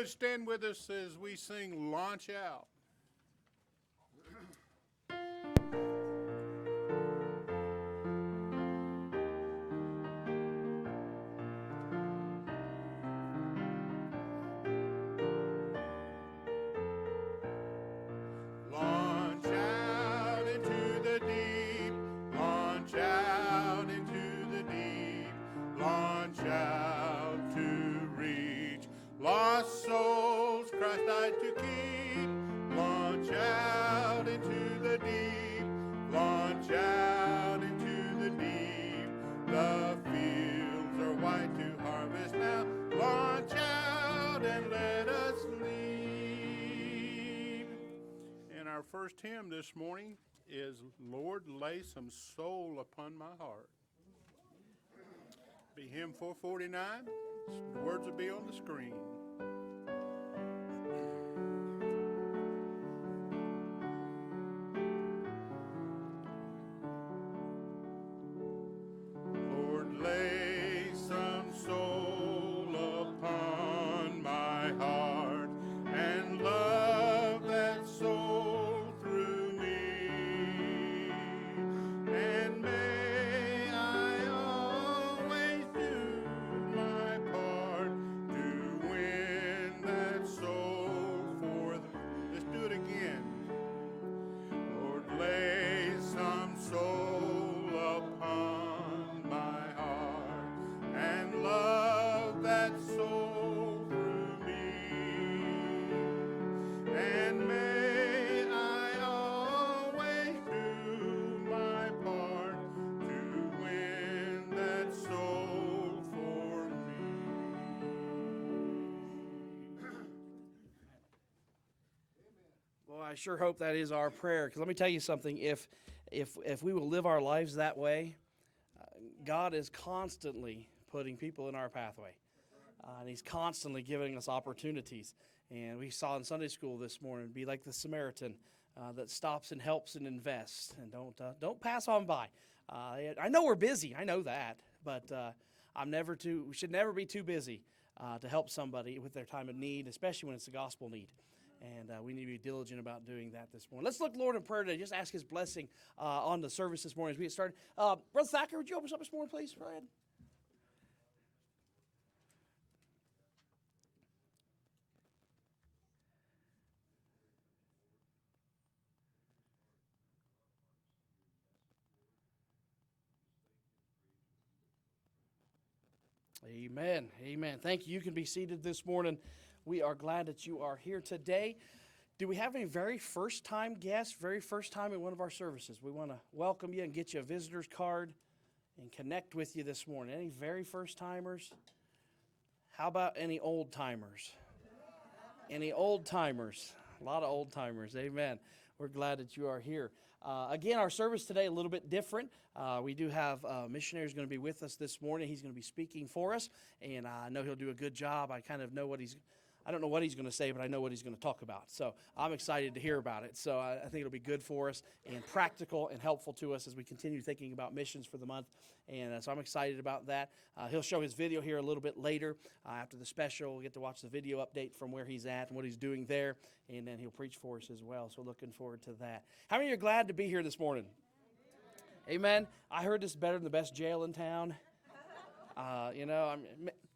would stand with us as we sing Launch Out. Launch out into the deep, launch out into the deep, launch out to reach lost souls Christ died to keep. Launch out into the deep, launch out into the deep. The fields are white to harvest now. Launch out and let us lead. And our first hymn this morning is Lord, Lay Some Soul Upon My Heart. Be hymn 449. The words will be on the screen. Lord, lay some soul upon my heart and love that soul through me, and may I always do my part to win that soul for thee. Let's do it again. Lord, lay some soul upon my heart and love that soul through me, and may I always do my part to win that soul for me. Well, I sure hope that is our prayer. Because let me tell you something. If we will live our lives that way, God is constantly putting people in our pathway. And He's constantly giving us opportunities. And we saw in Sunday school this morning, be like the Samaritan that stops and helps and invests. And don't pass on by. I know we're busy. I know that. But we should never be too busy to help somebody with their time of need, especially when it's a gospel need. And we need to be diligent about doing that this morning. Let's look, Lord, in prayer today. Just ask His blessing on the service this morning as we get started. Brother Thacker, would you open us up this morning, please? Go ahead. Amen. Amen. Thank you. You can be seated this morning. We are glad that you are here today. Do we have any very first time guests, very first time in one of our services? We want to welcome you and get you a visitor's card and connect with you this morning. Any very first timers? How about any old timers? Any old timers? A lot of old timers. Amen. We're glad that you are here. Again, our service today a little bit different. We do have Missionary is going to be with us this morning. He's going to be speaking for us, and I know he'll do a good job. I kind of know I don't know what he's going to say, but I know what he's going to talk about. So I'm excited to hear about it. So I think it'll be good for us and practical and helpful to us as we continue thinking about missions for the month. And so I'm excited about that. He'll show his video here a little bit later. After the special, we'll get to watch the video update from where he's at and what he's doing there. And then he'll preach for us as well. So looking forward to that. How many of you are glad to be here this morning? Amen. I heard this is better than the best jail in town.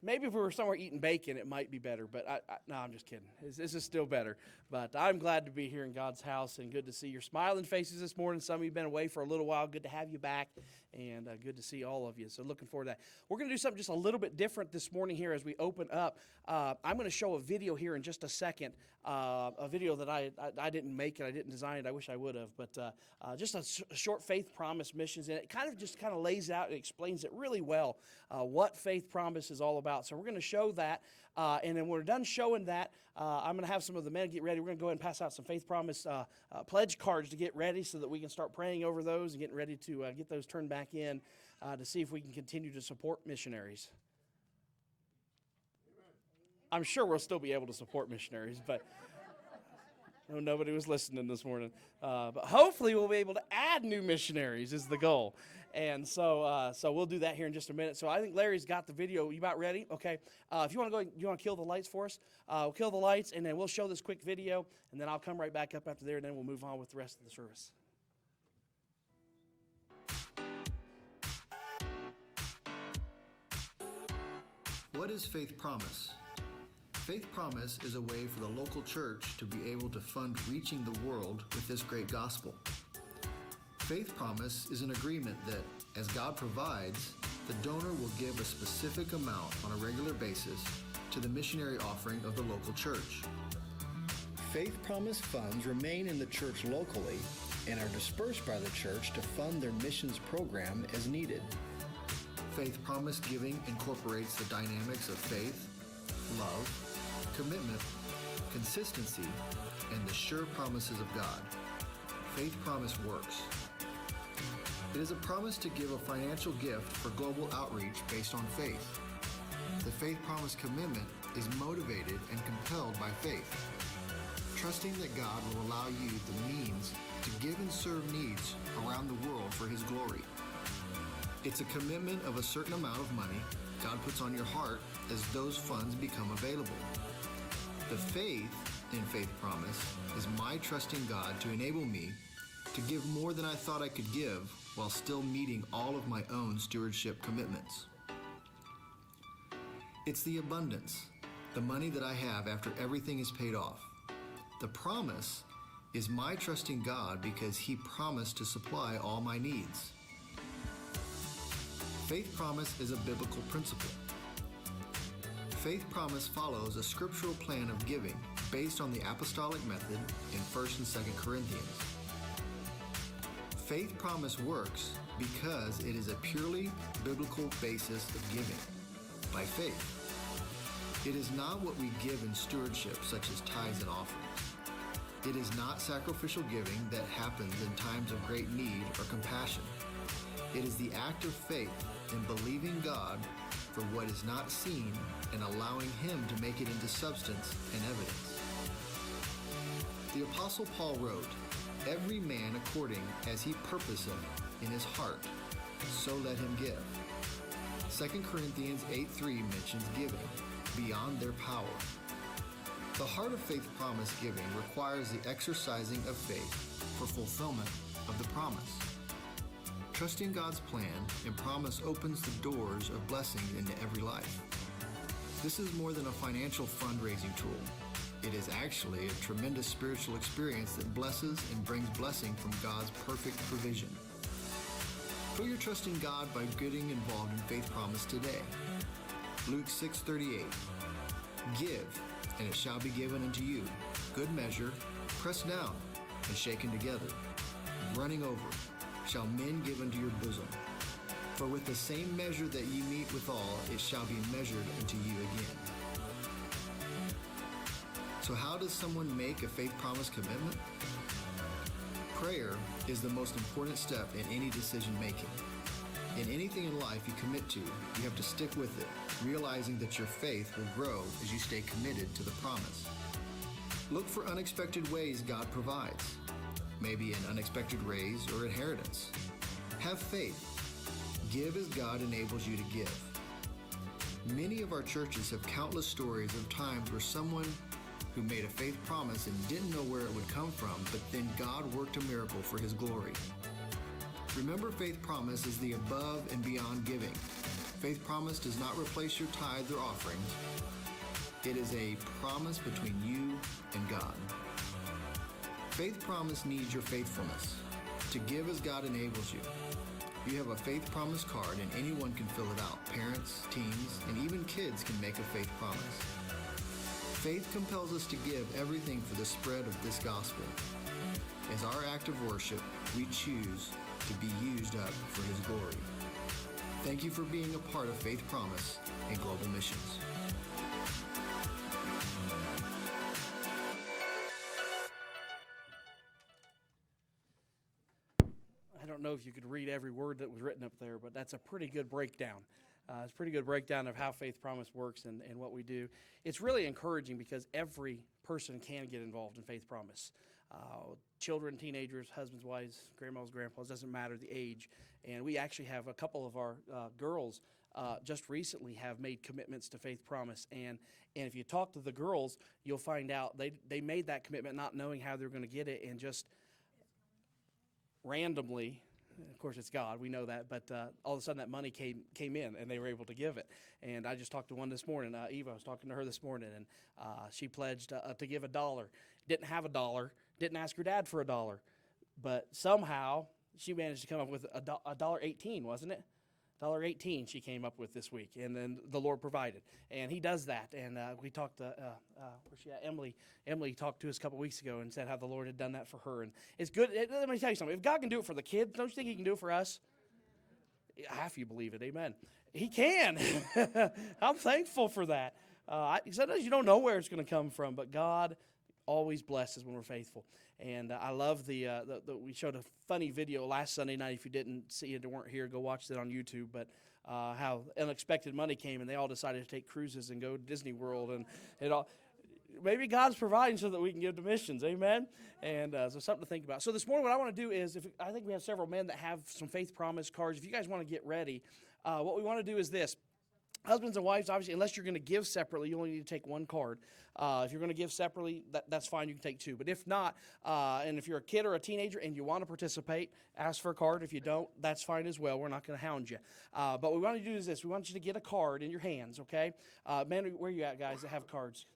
Maybe if we were somewhere eating bacon, it might be better. But no, I'm just kidding. This is still better. But I'm glad to be here in God's house and good to see your smiling faces this morning. Some of you have been away for a little while. Good to have you back and good to see all of you. So looking forward to that. We're going to do something just a little bit different this morning here as we open up. I'm going to show a video here in just a second. A video that I didn't make it. I didn't design it. I wish I would have. But just a short faith promise missions. And it kind of lays out and explains it really well what faith promise is all about. So we're going to show that. And then when we're done showing that, I'm going to have some of the men get ready. We're going to go ahead and pass out some faith promise pledge cards to get ready so that we can start praying over those and getting ready to get those turned back in to see if we can continue to support missionaries. I'm sure we'll still be able to support missionaries, but No, nobody was listening this morning. But hopefully we'll be able to add new missionaries is the goal. And so we'll do that here in just a minute. So I think Larry's got the video. You about ready? Okay. If you want to go, you want to kill the lights for us? We'll kill the lights, and then we'll show this quick video, and then I'll come right back up after there, and then we'll move on with the rest of the service. What is Faith Promise? Faith Promise is a way for the local church to be able to fund reaching the world with this great gospel. Faith Promise is an agreement that, as God provides, the donor will give a specific amount on a regular basis to the missionary offering of the local church. Faith Promise funds remain in the church locally and are dispersed by the church to fund their missions program as needed. Faith Promise giving incorporates the dynamics of faith, love, commitment, consistency, and the sure promises of God. Faith Promise works. It is a promise to give a financial gift for global outreach based on faith. The Faith Promise commitment is motivated and compelled by faith, trusting that God will allow you the means to give and serve needs around the world for His glory. It's a commitment of a certain amount of money God puts on your heart as those funds become available. The faith in Faith Promise is my trusting God to enable me to give more than I thought I could give while still meeting all of my own stewardship commitments. It's the abundance, the money that I have after everything is paid off. The promise is my trusting God because He promised to supply all my needs. Faith Promise is a biblical principle. Faith Promise follows a scriptural plan of giving based on the apostolic method in 1st and 2nd Corinthians. Faith Promise works because it is a purely biblical basis of giving, by faith. It is not what we give in stewardship, such as tithes and offerings. It is not sacrificial giving that happens in times of great need or compassion. It is the act of faith in believing God for what is not seen and allowing Him to make it into substance and evidence. The Apostle Paul wrote, "Every man according as he purposeth in his heart, so let him give." 2 Corinthians 8:3 mentions giving beyond their power. The heart of Faith Promise giving requires the exercising of faith for fulfillment of the promise. Trusting God's plan and promise opens the doors of blessing into every life. This is more than a financial fundraising tool. It is actually a tremendous spiritual experience that blesses and brings blessing from God's perfect provision. Put your trust in God by getting involved in Faith Promise today. Luke 6:38. Give, and it shall be given unto you. Good measure, pressed down, and shaken together. Running over, shall men give unto your bosom. For with the same measure that ye meet withal, it shall be measured unto you again. So how does someone make a Faith Promise commitment? Prayer is the most important step in any decision making. In anything in life you commit to, you have to stick with it, realizing that your faith will grow as you stay committed to the promise. Look for unexpected ways God provides. Maybe an unexpected raise or inheritance. Have faith. Give as God enables you to give. Many of our churches have countless stories of times where someone who made a faith promise and didn't know where it would come from, but then God worked a miracle for His glory. Remember, Faith Promise is the above and beyond giving. Faith Promise does not replace your tithes or offerings. It is a promise between you and God. Faith Promise needs your faithfulness to give as God enables you. You have a Faith Promise card and anyone can fill it out. Parents, teens, and even kids can make a Faith Promise. Faith compels us to give everything for the spread of this gospel. As our act of worship, we choose to be used up for His glory. Thank you for being a part of Faith Promise and Global Missions. I don't know if you could read every word that was written up there, but that's a pretty good breakdown. It's a pretty good breakdown of how Faith Promise works and what we do. It's really encouraging because every person can get involved in Faith Promise. Children, teenagers, husbands, wives, grandmas, grandpas, doesn't matter the age. And we actually have a couple of our girls just recently have made commitments to Faith Promise. And if you talk to the girls, you'll find out they made that commitment not knowing how they're going to get it, and just randomly, of course it's God, we know that, but all of a sudden that money came in and they were able to give it. And I just talked to one this morning, Eva, I was talking to her this morning, and she pledged to give $1. Didn't have $1, didn't ask her dad for $1, but somehow she managed to come up with $1.18, wasn't it? $1.18 she came up with this week, and then the Lord provided, and He does that. And we talked to where's she at? Emily. Emily talked to us a couple weeks ago and said how the Lord had done that for her, and it's good. Let me tell you something. If God can do it for the kids, don't you think He can do it for us? Half you believe it, amen. He can. I'm thankful for that. Sometimes you don't know where it's going to come from, but God always blesses when we're faithful. And I love we showed a funny video last Sunday night. If you didn't see it or weren't here, go watch it on YouTube. But how unexpected money came, and they all decided to take cruises and go to Disney World, and it all. Maybe God's providing so that we can give to missions, amen? And so something to think about. So this morning what I want to do is, I think we have several men that have some Faith Promise cards. If you guys want to get ready, what we want to do is this. Husbands and wives, obviously, unless you're going to give separately, you only need to take one card. If you're going to give separately, that's fine. You can take two. But if not, and if you're a kid or a teenager and you want to participate, ask for a card. If you don't, that's fine as well. We're not going to hound you. But what we want to do is this. We want you to get a card in your hands, okay? Man, where are you at, guys, that have cards?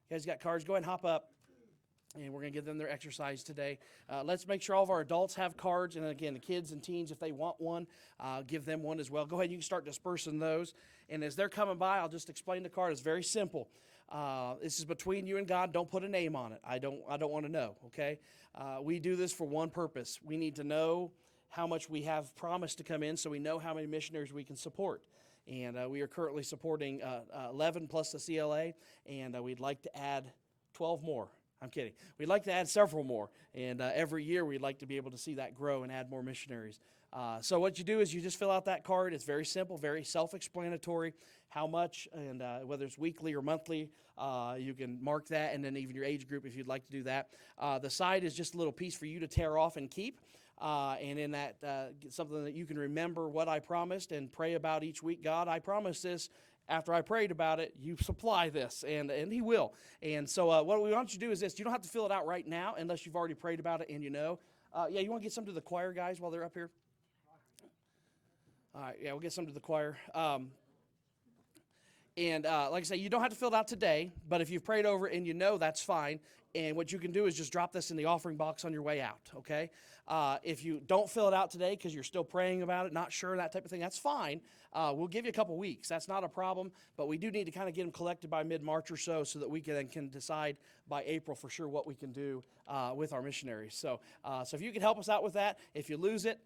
You guys got cards? Go ahead and hop up. And we're going to give them their exercise today. Let's make sure all of our adults have cards. And again, the kids and teens, if they want one, give them one as well. Go ahead, you can start dispersing those. And as they're coming by, I'll just explain the card. It's very simple. This is between you and God. Don't put a name on it. I don't want to know, okay? We do this for one purpose. We need to know how much we have promised to come in so we know how many missionaries we can support. And we are currently supporting 11 plus the CLA, and we'd like to add 12 more. I'm kidding. We'd like to add several more, and every year we'd like to be able to see that grow and add more missionaries. So what you do is you just fill out that card. It's very simple, very self-explanatory, how much, and whether it's weekly or monthly, you can mark that, and then even your age group if you'd like to do that. The side is just a little piece for you to tear off and keep, and in that, something that you can remember what I promised and pray about each week. God, I promise this. After I prayed about it, you supply this, and He will. And so what we want you to do is this. You don't have to fill it out right now unless you've already prayed about it and you know. Yeah, you want to get some to the choir, guys, while they're up here? All right, yeah, we'll get some to the choir. And like I say, you don't have to fill it out today, but if you've prayed over it and you know, that's fine. And what you can do is just drop this in the offering box on your way out, okay? If you don't fill it out today because you're still praying about it, not sure, that type of thing, that's fine. We'll give you a couple weeks. That's not a problem, but we do need to kind of get them collected by mid-March or so that we can decide by April for sure what we can do with our missionaries. So if you can help us out with that, if you lose it,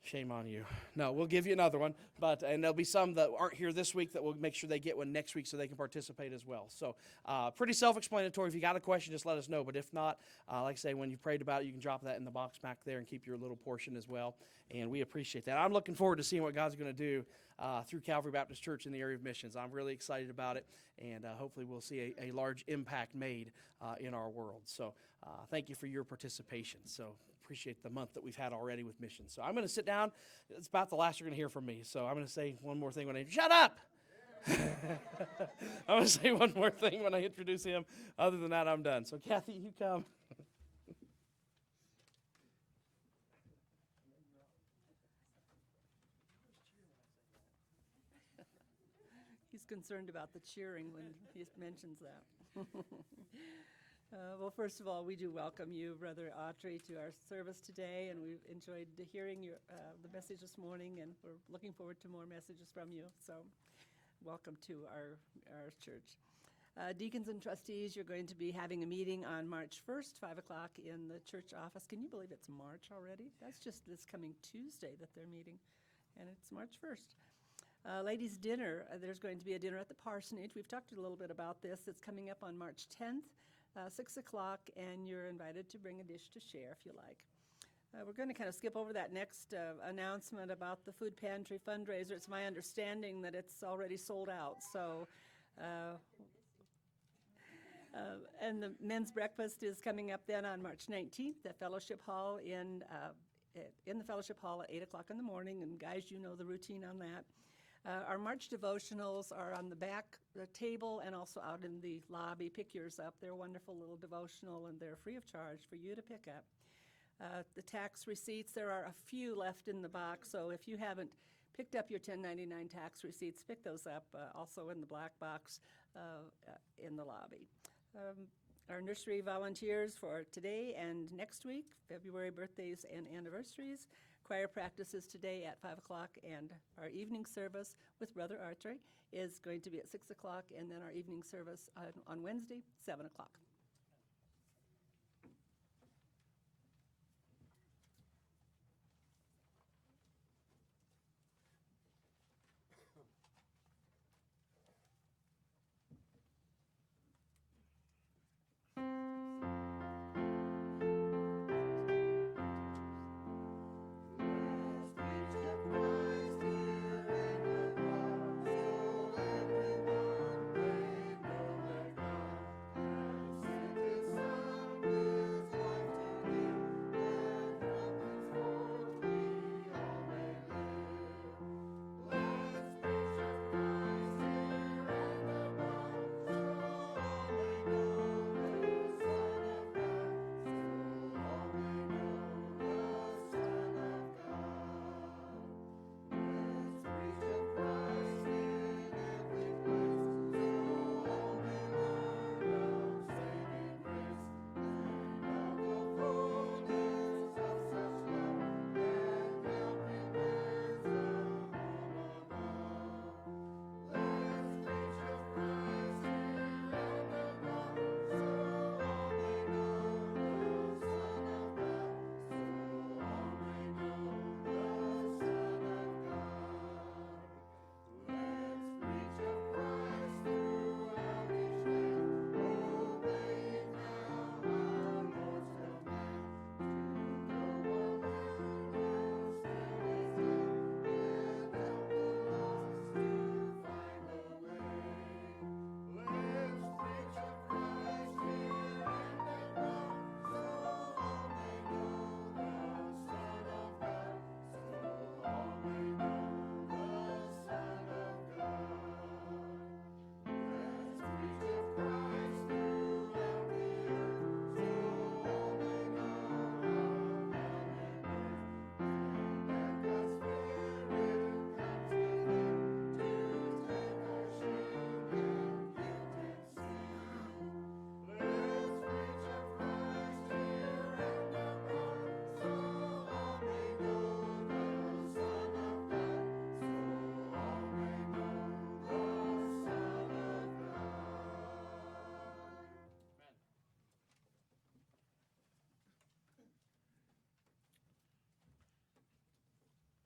shame on you. No, we'll give you another one, and there'll be some that aren't here this week that we'll make sure they get one next week so they can participate as well. So pretty self-explanatory. If you got a question, just let us know. But if not, like I say, when you prayed about it, you can drop that in the box back there and keep your little portion as well. And we appreciate that. I'm looking forward to seeing what God's going to do through Calvary Baptist Church in the area of missions. I'm really excited about it, and hopefully we'll see a large impact made in our world. So thank you for your participation. So appreciate the month that we've had already with missions. So I'm going to sit down. It's about the last you're going to hear from me. So I'm going to say one more thing when I shut up. I'm going to say one more thing when I introduce him. Other than that, I'm done. So Kathy, you come. He's concerned about the cheering when he mentions that. Well, first of all, we do welcome you, Brother Autrey, to our service today, and we've enjoyed hearing the message this morning, and we're looking forward to more messages from you. So welcome to our church. Deacons and trustees, you're going to be having a meeting on March 1st, 5 o'clock in the church office. Can you believe it's March already? That's just this coming Tuesday that they're meeting, and it's March 1st. Ladies' dinner, there's going to be a dinner at the parsonage. We've talked a little bit about this. It's coming up on March 10th. 6 o'clock, and you're invited to bring a dish to share if you like. We're going to kind of skip over that next announcement about the food pantry fundraiser. It's my understanding that it's already sold out. So, and the men's breakfast is coming up then on March 19th at Fellowship Hall in the Fellowship Hall at 8 o'clock in the morning. And guys, you know the routine on that. Our March devotionals are on the back table and also out in the lobby. Pick yours up. They're a wonderful little devotional, and they're free of charge for you to pick up. The tax receipts, there are a few left in the box, so if you haven't picked up your 1099 tax receipts, pick those up, also in the black box in the lobby. Our nursery volunteers for today and next week, February birthdays and anniversaries. Choir practices today at 5 o'clock, and our evening service with Brother Autrey is going to be at 6 o'clock, and then our evening service on Wednesday, 7 o'clock.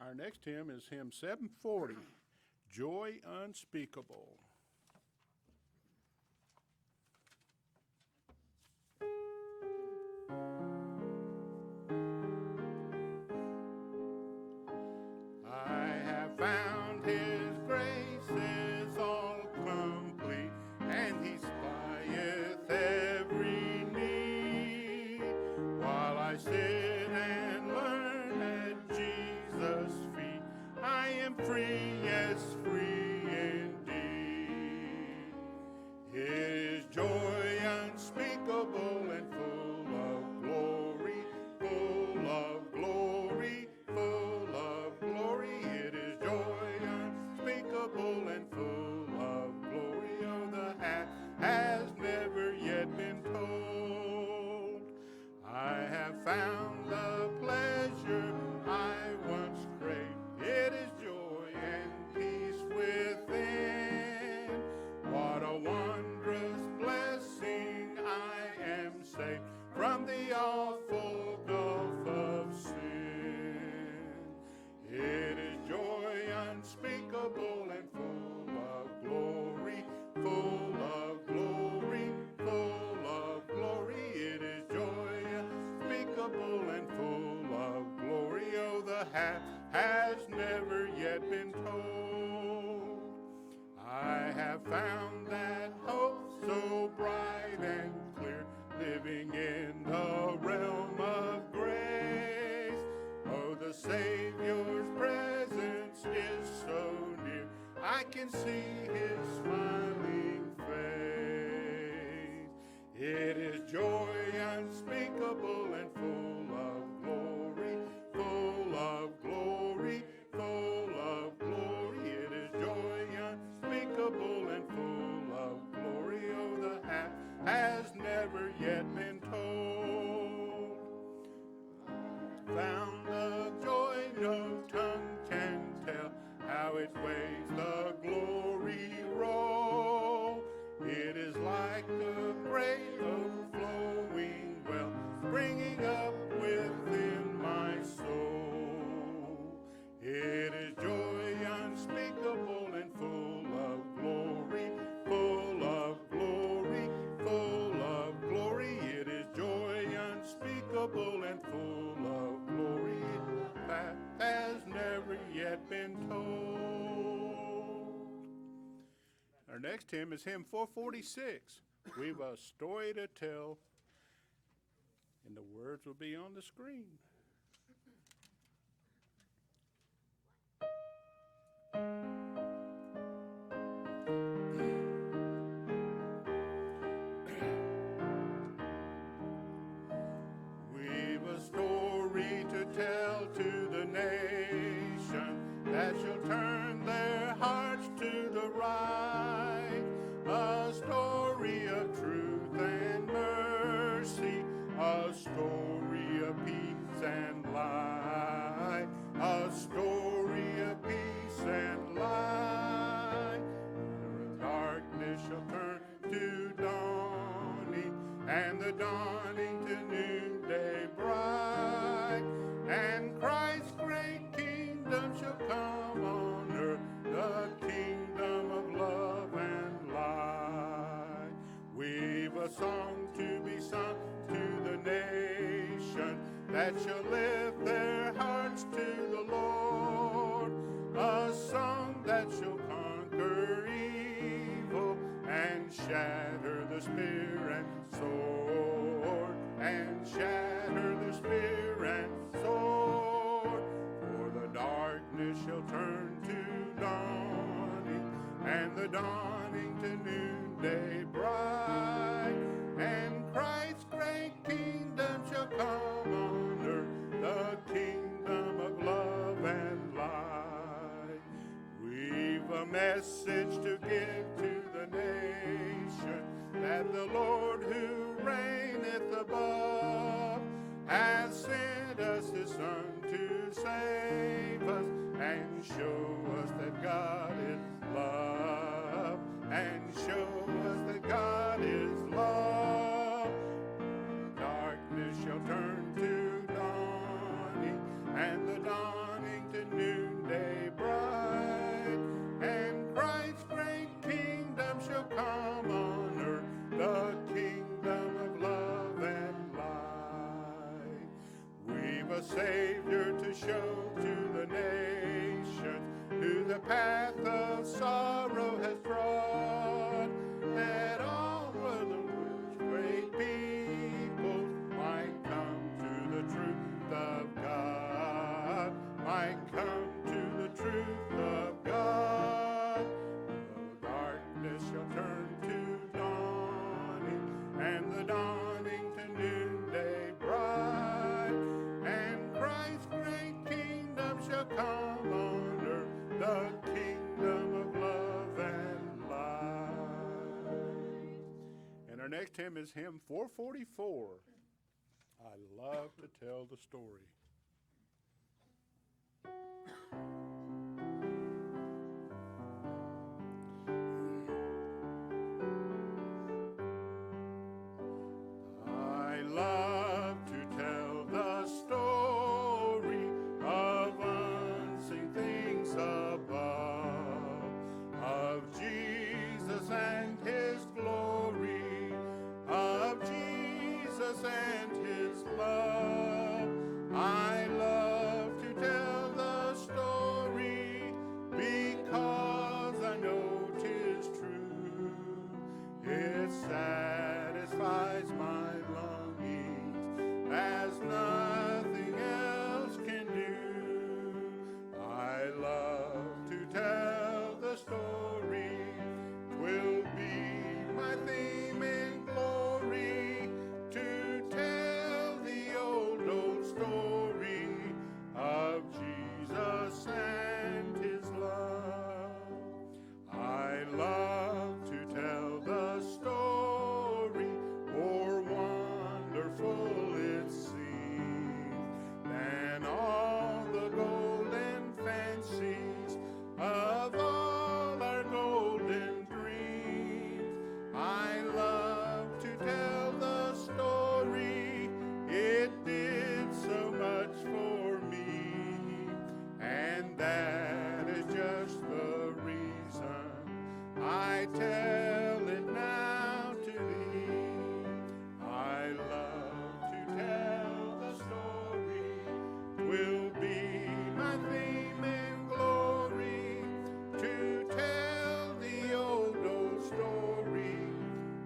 Our next hymn is hymn 740, Joy Unspeakable. I have found his grace is all complete, and he supplieth every need. While I sit and learn at Jesus' feet, I am free, yes, free indeed. His joy unspeakable and full of glory, full of glory, full of glory. It is joy unspeakable and full of glory. Oh, the half has never yet been told. I have found the pleasure I once craved. It is joy and half has never yet been told. I have found that hope so bright and clear, living in the realm of grace. Oh, the Savior's presence is so near, I can see his smiling face. It is joy unspeakable and full of glory, full of glory, full of glory. It is joy unspeakable and full of glory. Oh, the half has never yet been told. Found of joy no tongue can tell, how it weighs the glory roll. It is like a great overflowing well, springing up within my soul. It is joy unspeakable and full of glory, full of glory, full of glory. It is joy unspeakable and full of glory that has never yet been told. Our next hymn is hymn 446. We've a story to tell, and the words will be on the screen. We've a story to tell to the nation that shall turn their hearts to the right. A story of truth and mercy, a story of peace and light, a story of peace and light. The darkness shall turn to dawning, and the dawning to noonday bright, and Christ's great kingdom shall come on earth, the kingdom of love and light. We've a song to be sung to the nation that shall lift their hearts to the Lord, a song that shall conquer evil and shatter the spear and sword, and shatter the spear and sword. For the darkness shall turn to dawning, and the dawning to noonday bright, and Christ's great kingdom shall come on earth, the kingdom of love and light. We've a message to give to the nation, that the Lord who reigneth above has sent us his Son to save us and show us that God is love, and show us that God is love. Darkness shall turn to dawning, and the dawning to noonday bright, and Christ's great kingdom shall come on earth, the kingdom of love and light. We've a Savior to show to the nations, who the path of sorrow has trod, that all other great peoples might come to the truth of God, might come to the truth of God. The darkness shall turn to dawning, and the dawning to noonday bright, and Christ's great kingdom shall come on earth, the kingdom of love and light. And our next hymn is hymn 444. I love to tell the story. I love to tell the story of unseen things above, of Jesus and his glory, of Jesus and his love. I love to tell will be my theme and glory, to tell the old story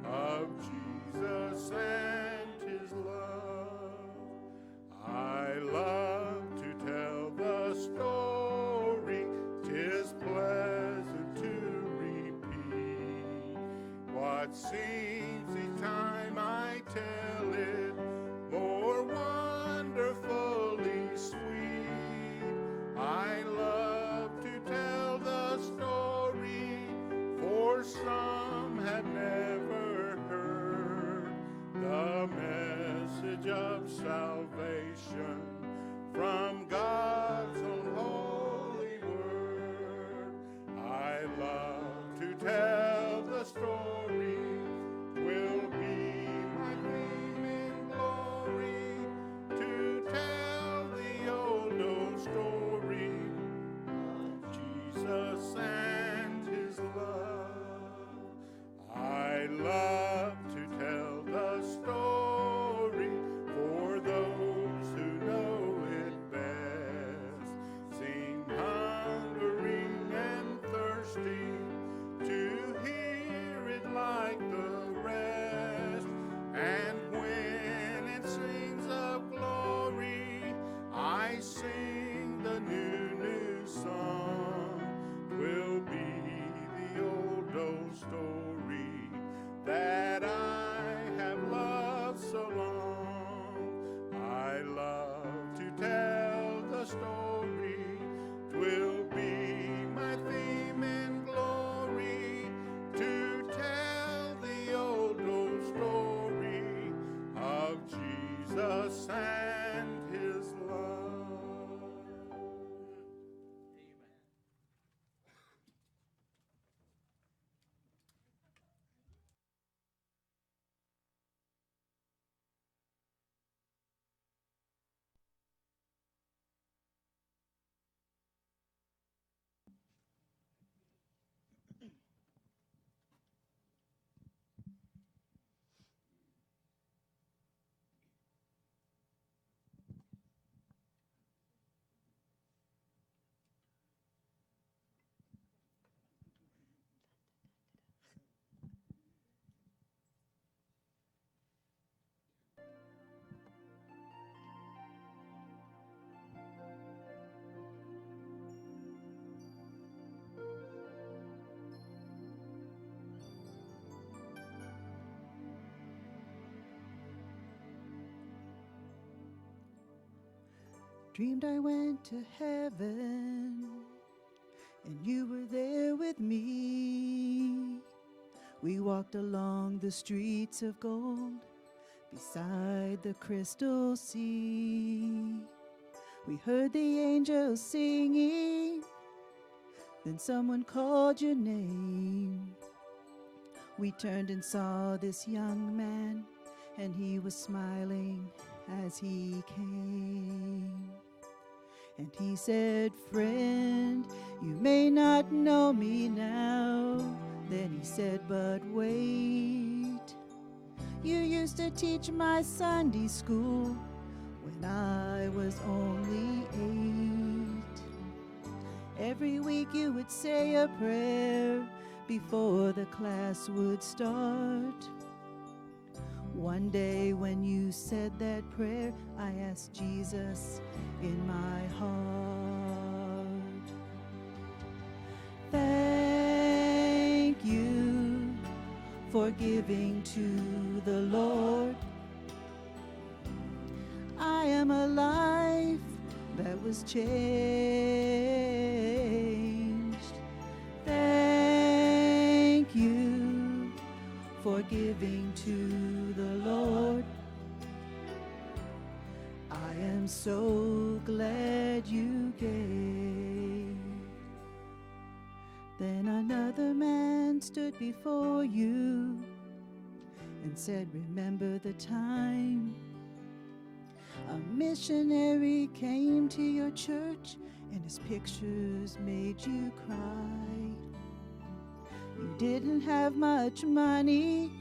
of Jesus and his love. I love to tell the story, 'tis pleasant to repeat what seems each time I tell it more wonderfully sweet. I love to tell the story, for some have never heard the message of salvation from God's own holy word. I love to tell the story, will be my theme in glory, to tell the old story of Jesus and his love. I love to tell the story for those who know it best, seem hungering and thirsty to hear it like the rest. And when it sings of glory, I sing the new song. Will be the old story that I have loved so long. I love to tell the story, 'twill be my theme and glory, to tell the old story of Jesus and his love. Dreamed I went to heaven, and you were there with me. We walked along the streets of gold, beside the crystal sea. We heard the angels singing, then someone called your name. We turned and saw this young man, and he was smiling as he came. And he said, "Friend, you may not know me now." Then he said, "But wait, you used to teach my Sunday school when I was only 8. Every week you would say a prayer before the class would start. One day when you said that prayer, I asked Jesus in my heart. Thank you for giving to the Lord. I am a life that was changed. Thank you for giving to the Lord. I am so glad you gave." Then another man stood before you and said, "Remember the time a missionary came to your church and his pictures made you cry? You didn't have much money,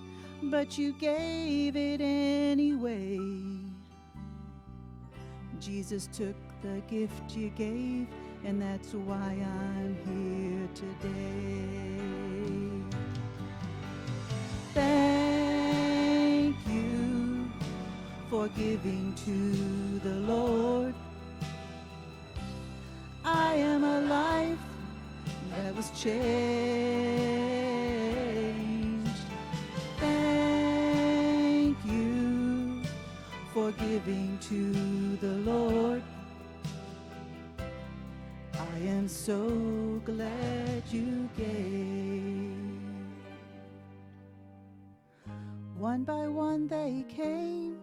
but you gave it anyway. Jesus took the gift you gave, and that's why I'm here today. Thank you for giving to the Lord. I am a life that was changed. Thank you for giving to the Lord. I am so glad you gave. One by one they came,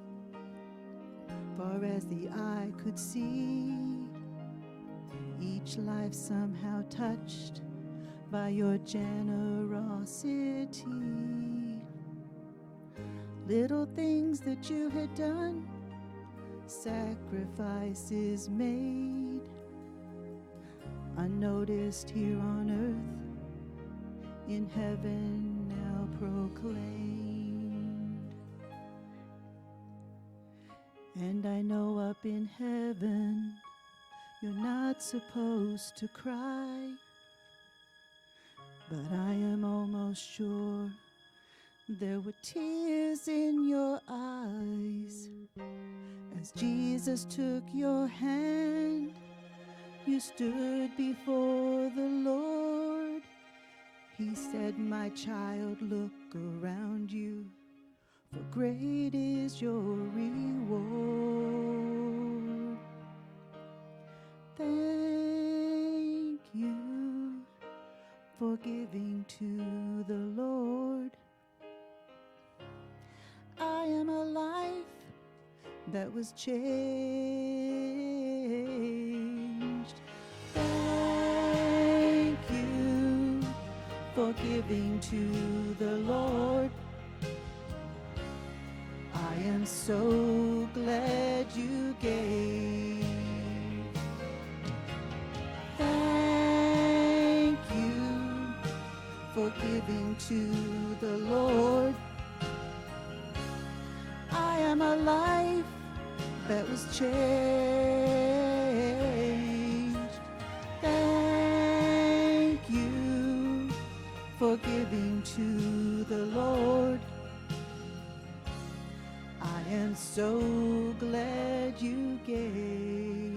far as the eye could see. Each life somehow touched by your generosity. Little things that you had done, sacrifices made, unnoticed here on earth, in heaven now proclaimed. And I know up in heaven you're not supposed to cry, but I am almost sure there were tears in your eyes as Jesus took your hand. You stood before the Lord. He said, my child, look around you, for great is your reward. Thank you for giving to the Lord. I am a life that was changed. Thank you for giving to the Lord. I am so glad you gave. Thank you for giving to the Lord. I am a life that was changed. Thank you for giving to the Lord. I am so glad you gave.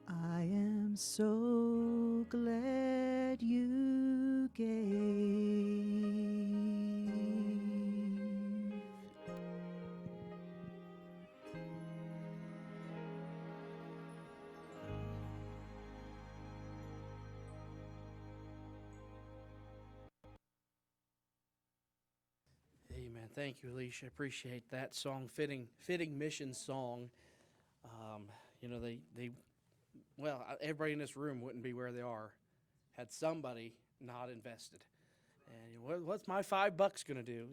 I am so glad you gave. Amen. Thank you, Alicia. Appreciate that song, fitting mission song. You know, well, everybody in this room wouldn't be where they are had somebody not invested. And what's my $5 going to do?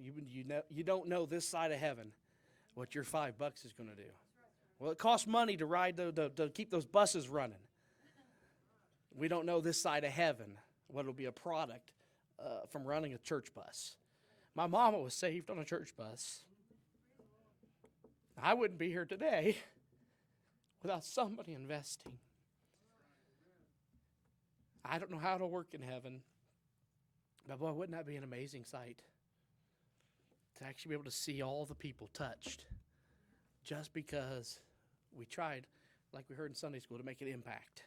You don't know this side of heaven what your $5 is going to do. Well, it costs money to ride to keep those buses running. We don't know this side of heaven what will be a product from running a church bus. My mama was saved on a church bus. I wouldn't be here today without somebody investing. I don't know how it'll work in heaven, but boy, wouldn't that be an amazing sight to actually be able to see all the people touched just because we tried, like we heard in Sunday school, to make an impact.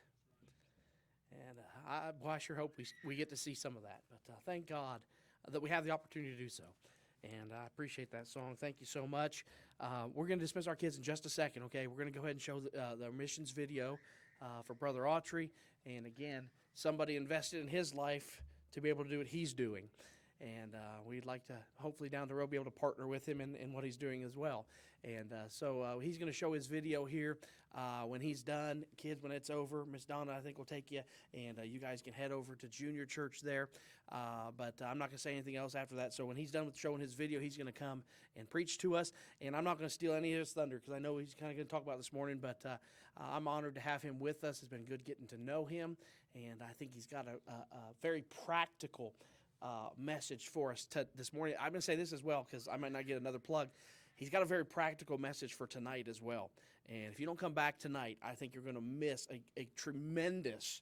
And I sure hope we get to see some of that. But thank God that we have the opportunity to do so. And I appreciate that song. Thank you so much. We're going to dismiss our kids in just a second, okay? We're going to go ahead and show the missions video for Brother Autrey. And again, somebody invested in his life to be able to do what he's doing. And we'd like to, hopefully down the road, be able to partner with him in what he's doing as well. And so he's going to show his video here when he's done. Kids, when it's over, Miss Donna, I think, will take you, and you guys can head over to junior church there. But I'm not going to say anything else after that. So when he's done with showing his video, he's going to come and preach to us. And I'm not going to steal any of his thunder because I know he's kind of going to talk about it this morning. But I'm honored to have him with us. It's been good getting to know him. And I think he's got a very practical message for us this morning. I'm going to say this as well because I might not get another plug. He's got a very practical message for tonight as well. And if you don't come back tonight, I think you're going to miss a tremendous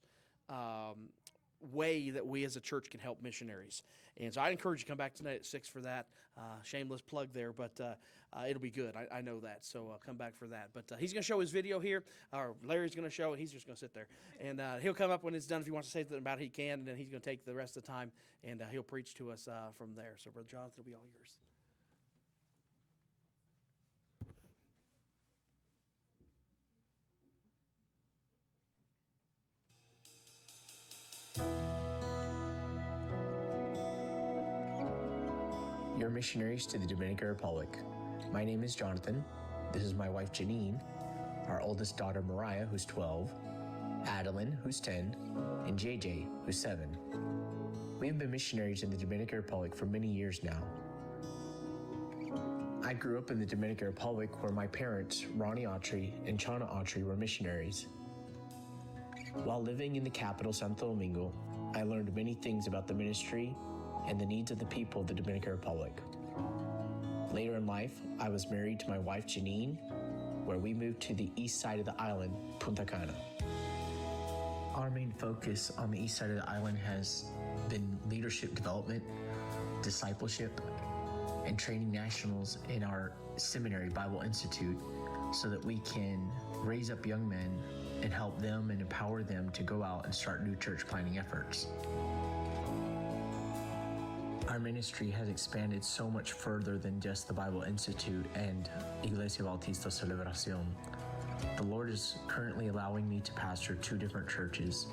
way that we as a church can help missionaries. And so I encourage you to come back tonight at 6 for that. Shameless plug there, but it'll be good. I know that. So come back for that. But he's going to show his video here, or Larry's going to show it. He's just going to sit there. And he'll come up when it's done. If he wants to say something about it, he can. And then he's going to take the rest of the time, and he'll preach to us from there. So, Brother Jonathan, it'll be all yours. You're missionaries to the Dominican Republic. My name is Jonathan. This is my wife Janine, our oldest daughter Mariah, who's 12, Adeline, who's 10, and JJ, who's 7. We have been missionaries in the Dominican Republic for many years now. I grew up in the Dominican Republic where my parents, Ronnie Autrey and Chana Autrey, were missionaries. While living in the capital, Santo Domingo, I learned many things about the ministry and the needs of the people of the Dominican Republic. Later in life, I was married to my wife Janine, where we moved to the east side of the island, Punta Cana. Our main focus on the east side of the island has been leadership development, discipleship, and training nationals in our seminary, Bible Institute, so that we can raise up young men and help them and empower them to go out and start new church planting efforts. Our ministry has expanded so much further than just the Bible Institute and Iglesia Bautista Celebración. The Lord is currently allowing me to pastor 2 different churches.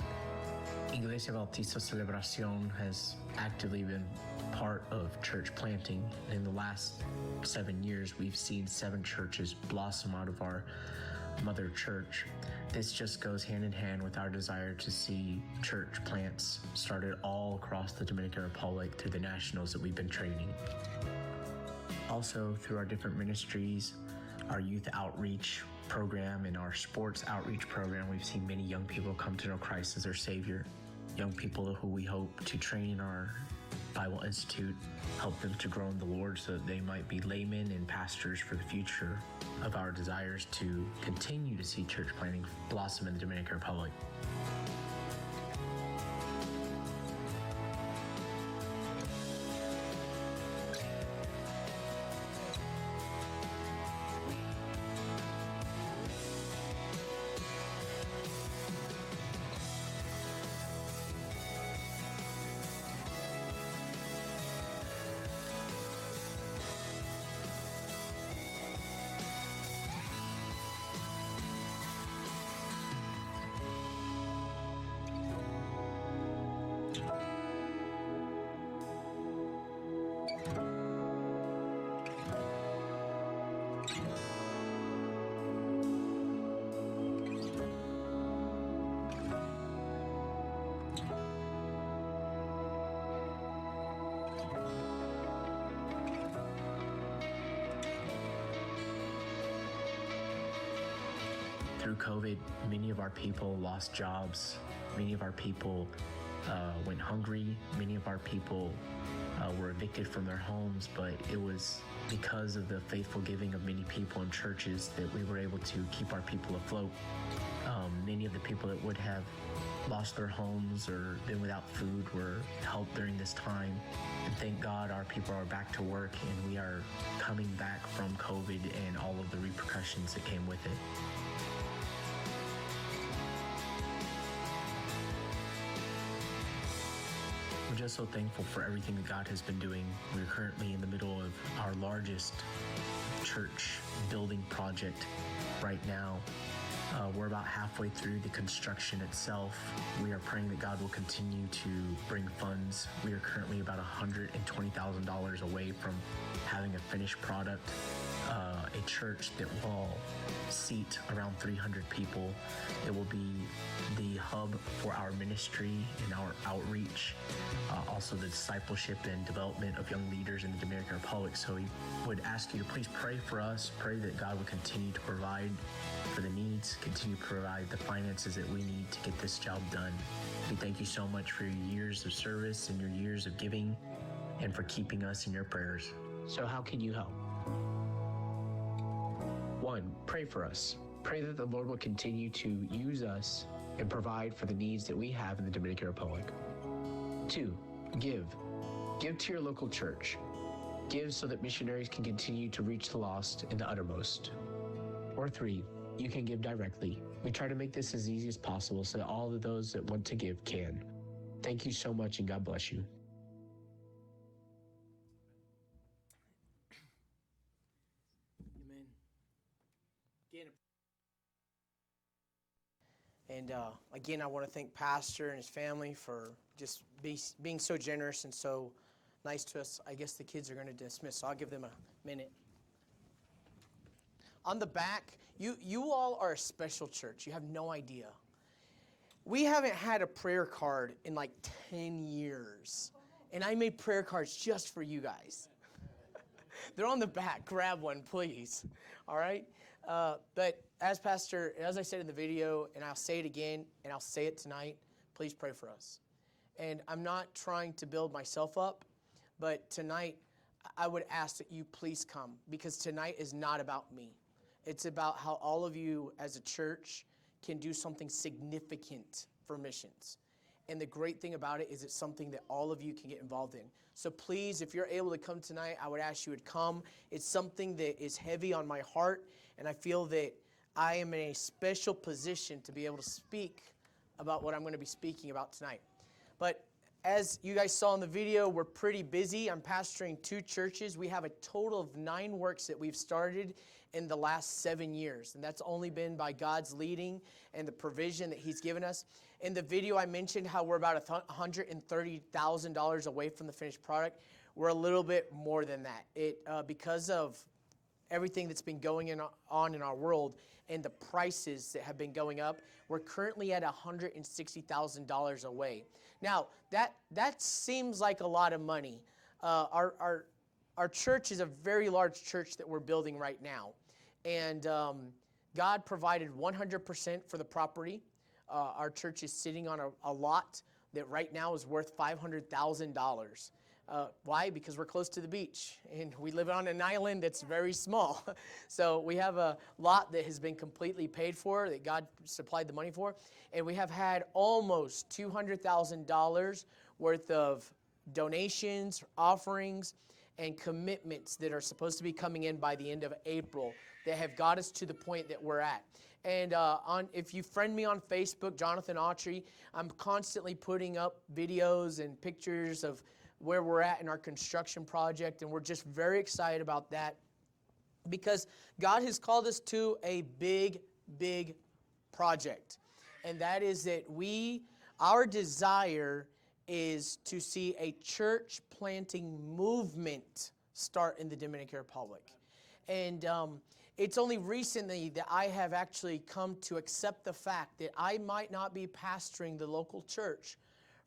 Iglesia Bautista Celebración has actively been part of church planting. In the last 7 years, we've seen 7 churches blossom out of our mother church. This just goes hand in hand with our desire to see church plants started all across the Dominican Republic through the nationals that we've been training. Also, through our different ministries, our youth outreach program and our sports outreach program, we've seen many young people come to know Christ as their Savior. Young people who we hope to train in our Bible Institute, help them to grow in the Lord so that they might be laymen and pastors for the future of our desires to continue to see church planting blossom in the Dominican Republic. Through COVID, many of our people lost jobs. Many of our people went hungry. Many of our people were evicted from their homes, but it was because of the faithful giving of many people in churches that we were able to keep our people afloat. Many of the people that would have lost their homes or been without food were helped during this time. And thank God our people are back to work and we are coming back from COVID and all of the repercussions that came with it. We're just so thankful for everything that God has been doing. We're currently in the middle of our largest church building project right now. We're about halfway through the construction itself. We are praying that God will continue to bring funds. We are currently about $120,000 away from having a finished product a church that will seat around 300 people. It will be the hub for our ministry and our outreach, also the discipleship and development of young leaders in the Dominican Republic. So we would ask you to please pray for us, pray that God would continue to provide for the needs, continue to provide the finances that we need to get this job done. We thank you so much for your years of service and your years of giving and for keeping us in your prayers. So how can you help? 1, pray for us. Pray that the Lord will continue to use us and provide for the needs that we have in the Dominican Republic. 2, give. Give to your local church. Give so that missionaries can continue to reach the lost in the uttermost. Or 3, you can give directly. We try to make this as easy as possible so that all of those that want to give can. Thank you so much, and God bless you. Amen. Again, I want to thank Pastor and his family for just being so generous and so nice to us. I guess the kids are going to dismiss, so I'll give them a minute. On the back, you all are a special church. You have no idea. We haven't had a prayer card in like 10 years, and I made prayer cards just for you guys. They're on the back. Grab one, please. All right? But as I said in the video, and I'll say it again, and I'll say it tonight, please pray for us. And I'm not trying to build myself up, but tonight I would ask that you please come, because tonight is not about me. It's about how all of you as a church can do something significant for missions. And the great thing about it is it's something that all of you can get involved in. So please, if you're able to come tonight, I would ask you to come. It's something that is heavy on my heart, and I feel that I am in a special position to be able to speak about what I'm going to be speaking about tonight. But as you guys saw in the video, we're pretty busy. I'm pastoring 2 churches. We have a total of 9 works that we've started in the last 7 years. And that's only been by God's leading and the provision that He's given us. In the video, I mentioned how we're about $130,000 away from the finished product. We're a little bit more than that. Because of everything that's been going on in our world and the prices that have been going up, we're currently at $160,000 away. Now, that seems like a lot of money. Our church is a very large church that we're building right now. And God provided 100% for the property. Our church is sitting on a lot that right now is worth $500,000. Why? Because we're close to the beach, and we live on an island that's very small. So we have a lot that has been completely paid for, that God supplied the money for, and we have had almost $200,000 worth of donations, offerings, and commitments that are supposed to be coming in by the end of April that have got us to the point that we're at. And if you friend me on Facebook, Jonathan Autrey, I'm constantly putting up videos and pictures of where we're at in our construction project, and we're just very excited about that because God has called us to a big, big project. And that is that our desire is to see a church planting movement start in the Dominican Republic. And it's only recently that I have actually come to accept the fact that I might not be pastoring the local church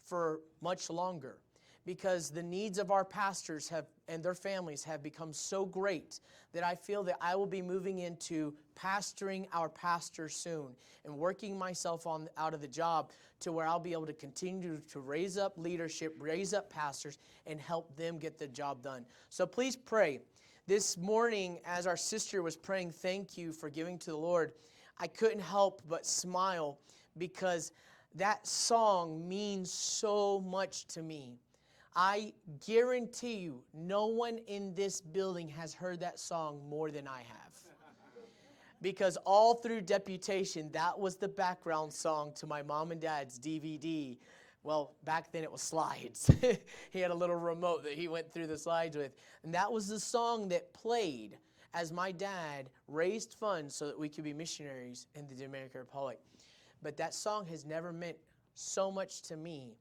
for much longer, because the needs of our pastors and their families have become so great that I feel that I will be moving into pastoring our pastors soon and working myself out of the job to where I'll be able to continue to raise up leadership, raise up pastors, and help them get the job done. So please pray. This morning, as our sister was praying, thank you for giving to the Lord, I couldn't help but smile because that song means so much to me. I guarantee you, no one in this building has heard that song more than I have. Because all through deputation, that was the background song to my mom and dad's DVD. Well, back then it was slides. He had a little remote that he went through the slides with. And that was the song that played as my dad raised funds so that we could be missionaries in the Dominican Republic. But that song has never meant so much to me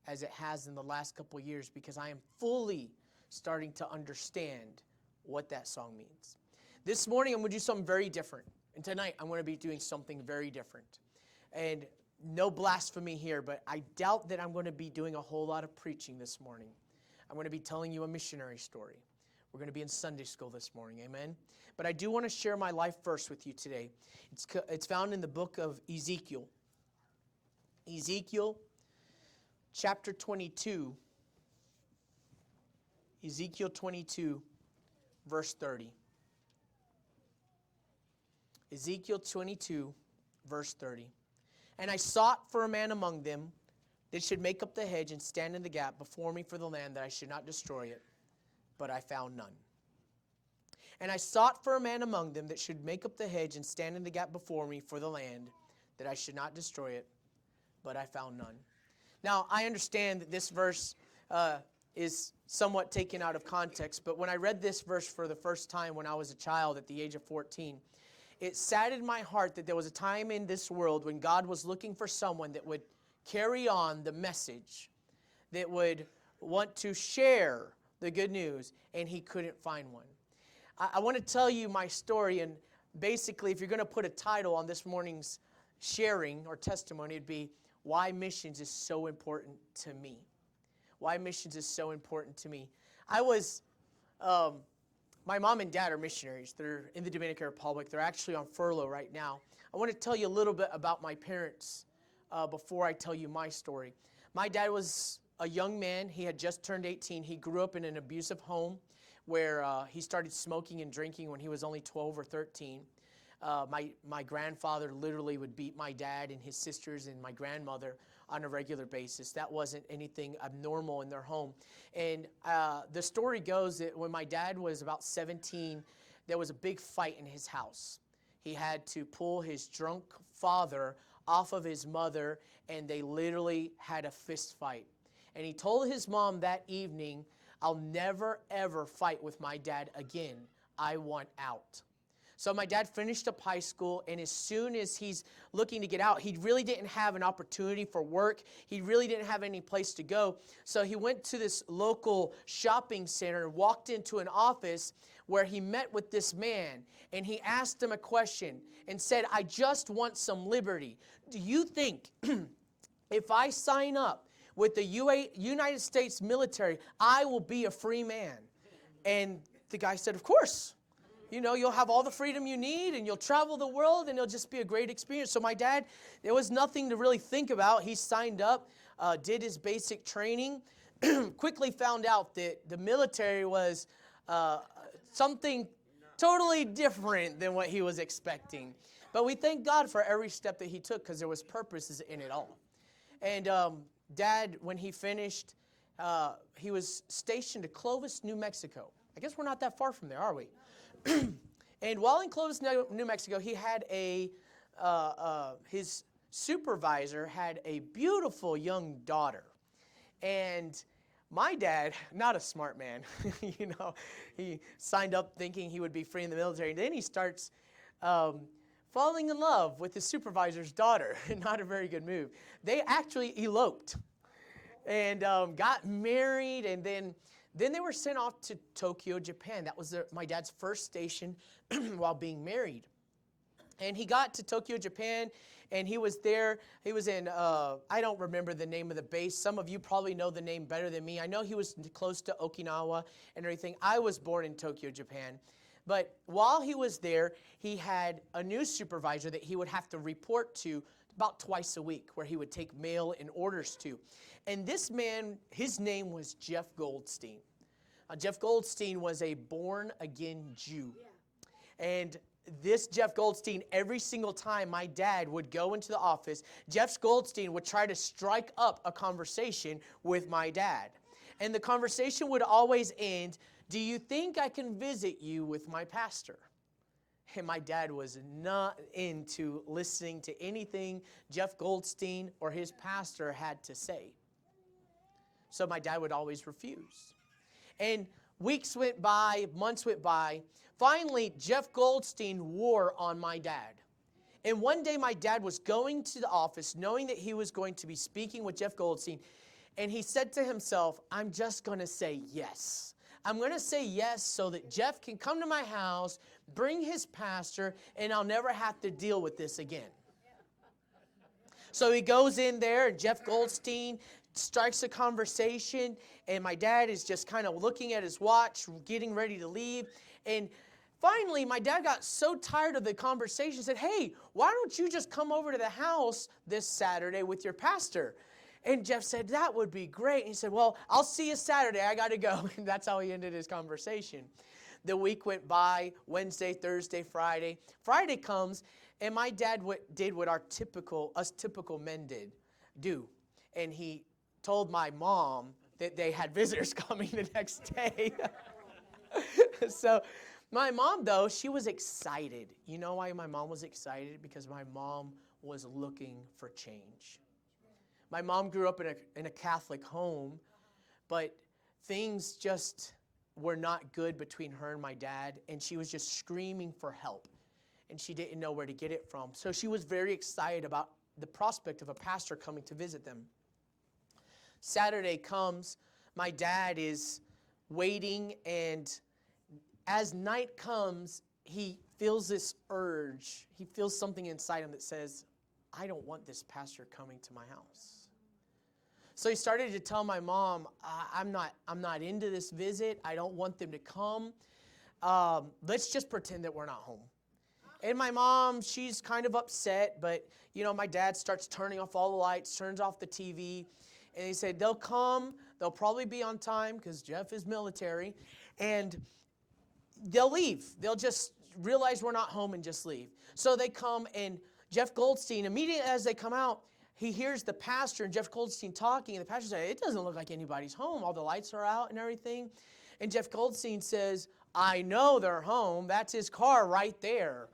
as it has in the last couple of years, because I am fully starting to understand what that song means. This morning, I'm going to do something very different. And tonight, I'm going to be doing something very different. And no blasphemy here, but I doubt that I'm going to be doing a whole lot of preaching this morning. I'm going to be telling you a missionary story. We're going to be in Sunday school this morning, amen? But I do want to share my life verse with you today. It's found in the book of Ezekiel. Ezekiel chapter 22. Ezekiel 22, verse 30. Ezekiel 22, verse 30. And I sought for a man among them that should make up the hedge and stand in the gap before me for the land, that I should not destroy it, but I found none. And I sought for a man among them that should make up the hedge and stand in the gap before me for the land, that I should not destroy it, but I found none. Now, I understand that this verse is somewhat taken out of context, but when I read this verse for the first time when I was a child at the age of 14, it saddened my heart that there was a time in this world when God was looking for someone that would carry on the message, that would want to share the good news, and he couldn't find one. I want to tell you my story, and basically, if you're going to put a title on this morning's sharing or testimony, it'd be Why Missions is So Important to Me. Why missions is so important to me. My mom and dad are missionaries. They're in the Dominican Republic. They're actually on furlough right now. I want to tell you a little bit about my parents before I tell you my story. My dad was a young man. He had just turned 18. He grew up in an abusive home where he started smoking and drinking when he was only 12 or 13. My grandfather literally would beat my dad and his sisters and my grandmother on a regular basis. That wasn't anything abnormal in their home. And the story goes that when my dad was about 17, there was a big fight in his house. He had to pull his drunk father off of his mother, and they literally had a fist fight. And he told his mom that evening, I'll never, ever fight with my dad again. I want out. So my dad finished up high school, and as soon as he's looking to get out, he really didn't have an opportunity for work. He really didn't have any place to go. So he went to this local shopping center and walked into an office where he met with this man, and he asked him a question and said, I just want some liberty. Do you think if I sign up with the United States military, I will be a free man? And the guy said, of course. You know, you'll have all the freedom you need, and you'll travel the world, and it'll just be a great experience. So my dad, there was nothing to really think about. He signed up, did his basic training, quickly found out that the military was something totally different than what he was expecting. But we thank God for every step that he took, because there was purposes in it all. And Dad, when he finished, he was stationed to Clovis, New Mexico. I guess we're not that far from there, are we? And while in Clovis, New Mexico, he had his supervisor had a beautiful young daughter. And my dad, not a smart man, you know, he signed up thinking he would be free in the military. And then he starts falling in love with his supervisor's daughter. Not a very good move. They actually eloped and got married, and then they were sent off to Tokyo, Japan. That was my dad's first station while being married. And he got to Tokyo, Japan, and he was there. He was in, I don't remember the name of the base. Some of you probably know the name better than me. I know he was close to Okinawa and everything. I was born in Tokyo, Japan. But while he was there, he had a new supervisor that he would have to report to about twice a week, where he would take mail and orders to. And this man, his name was Jeff Goldstein. Jeff Goldstein was a born-again Jew. Yeah. And this Jeff Goldstein, every single time my dad would go into the office, Jeff Goldstein would try to strike up a conversation with my dad. And the conversation would always end, do you think I can visit you with my pastor? And my dad was not into listening to anything Jeff Goldstein or his pastor had to say. So my dad would always refuse. And weeks went by, months went by. Finally, Jeff Goldstein wore on my dad. And one day my dad was going to the office knowing that he was going to be speaking with Jeff Goldstein. And he said to himself, I'm just going to say yes. I'm going to say yes so that Jeff can come to my house, bring his pastor, and I'll never have to deal with this again. So he goes in there, and Jeff Goldstein strikes a conversation, and my dad is just kind of looking at his watch, getting ready to leave. And finally, my dad got so tired of the conversation, said, hey, why don't you just come over to the house this Saturday with your pastor? And Jeff said, that would be great. And he said, well, I'll see you Saturday. I got to go. And that's how he ended his conversation. The week went by, Wednesday, Thursday, Friday. Friday comes, and my dad did what us typical men do. And he told my mom that they had visitors coming the next day. So my mom, though, she was excited. You know why my mom was excited? Because my mom was looking for change. My mom grew up in a Catholic home, but things just were not good between her and my dad, and she was just screaming for help, and she didn't know where to get it from. So she was very excited about the prospect of a pastor coming to visit them. Saturday comes, my dad is waiting, and as night comes, he feels this urge. He feels something inside him that says, I don't want this pastor coming to my house. So he started to tell my mom, I'm not into this visit. I don't want them to come. Let's just pretend that we're not home. And my mom, she's kind of upset, but my dad starts turning off all the lights, turns off the TV, and he said, they'll come, they'll probably be on time because Jeff is military, and they'll leave. They'll just realize we're not home and just leave. So they come, and Jeff Goldstein, immediately as they come out, he hears the pastor and Jeff Goldstein talking, and the pastor says, it doesn't look like anybody's home. All the lights are out and everything. And Jeff Goldstein says, I know they're home. That's his car right there.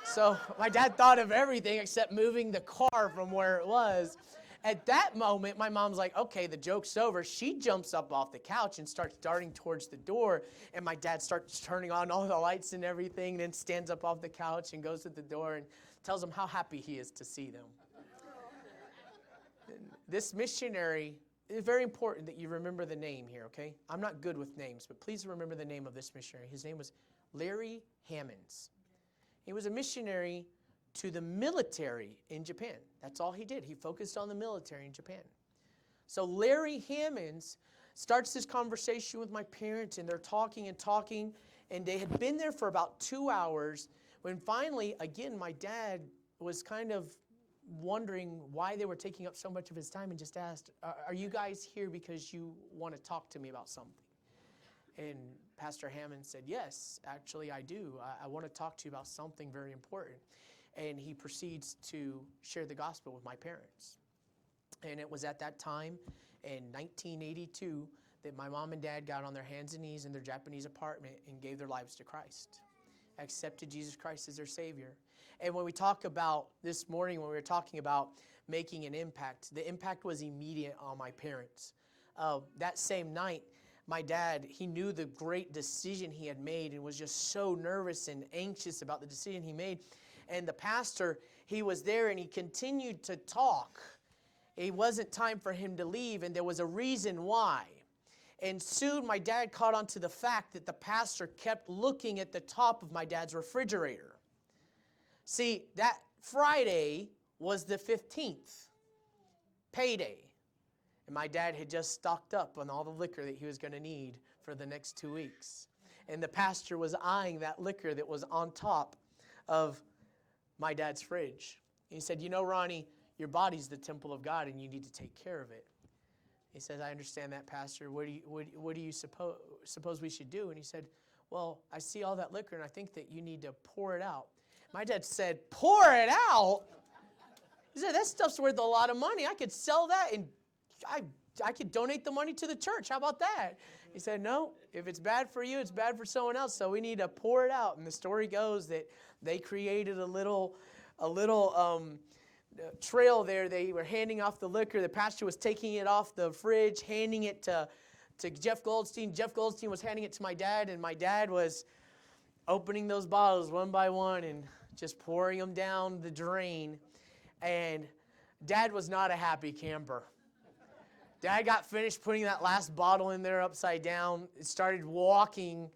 So my dad thought of everything except moving the car from where it was. At that moment, my mom's like, okay, the joke's over. She jumps up off the couch and starts darting towards the door. And my dad starts turning on all the lights and everything, and then stands up off the couch and goes to the door and tells them how happy he is to see them. This missionary, it's very important that you remember the name here, okay? I'm not good with names, but please remember the name of this missionary. His name was Larry Hammonds. He was a missionary to the military in Japan. That's all he did. He focused on the military in Japan. So Larry Hammonds starts this conversation with my parents, and they're talking, and they had been there for about 2 hours when finally, again, my dad was kind of wondering why they were taking up so much of his time, and just asked, are you guys here because you want to talk to me about something? And Pastor Hammond said, yes, actually I do. I want to talk to you about something very important. And he proceeds to share the gospel with my parents. And it was at that time, in 1982, that my mom and dad got on their hands and knees in their Japanese apartment and gave their lives to Christ, accepted Jesus Christ as their Savior. And when we talk about this morning, when we were talking about making an impact, the impact was immediate on my parents. That same night, my dad, he knew the great decision he had made and was just so nervous and anxious about the decision he made. And the pastor, he was there and he continued to talk. It wasn't time for him to leave, and there was a reason why. And soon my dad caught on to the fact that the pastor kept looking at the top of my dad's refrigerator. See, that Friday was the 15th, payday. And my dad had just stocked up on all the liquor that he was going to need for the next 2 weeks. And the pastor was eyeing that liquor that was on top of my dad's fridge. And he said, Ronnie, your body's the temple of God and you need to take care of it. He says, I understand that, Pastor. What do you suppose we should do? And he said, well, I see all that liquor and I think that you need to pour it out. My dad said, pour it out? He said, that stuff's worth a lot of money. I could sell that and I could donate the money to the church. How about that? He said, no, if it's bad for you, it's bad for someone else, so we need to pour it out. And the story goes that they created a little trail there. They were handing off the liquor. The pastor was taking it off the fridge, handing it to Jeff Goldstein. Jeff Goldstein was handing it to my dad, and my dad was opening those bottles one by one and just pouring them down the drain. And Dad was not a happy camper. Dad got finished putting that last bottle in there upside down, started walking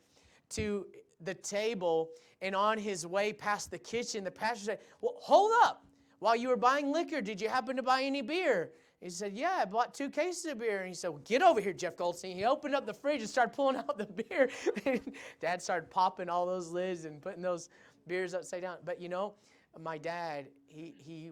to the table, and on his way past the kitchen, the pastor said, well, hold up. While you were buying liquor, did you happen to buy any beer? He said, yeah, I bought 2 cases of beer. And he said, well, get over here, Jeff Goldstein. He opened up the fridge and started pulling out the beer. Dad started popping all those lids and putting those beers upside down. But you know, my dad, he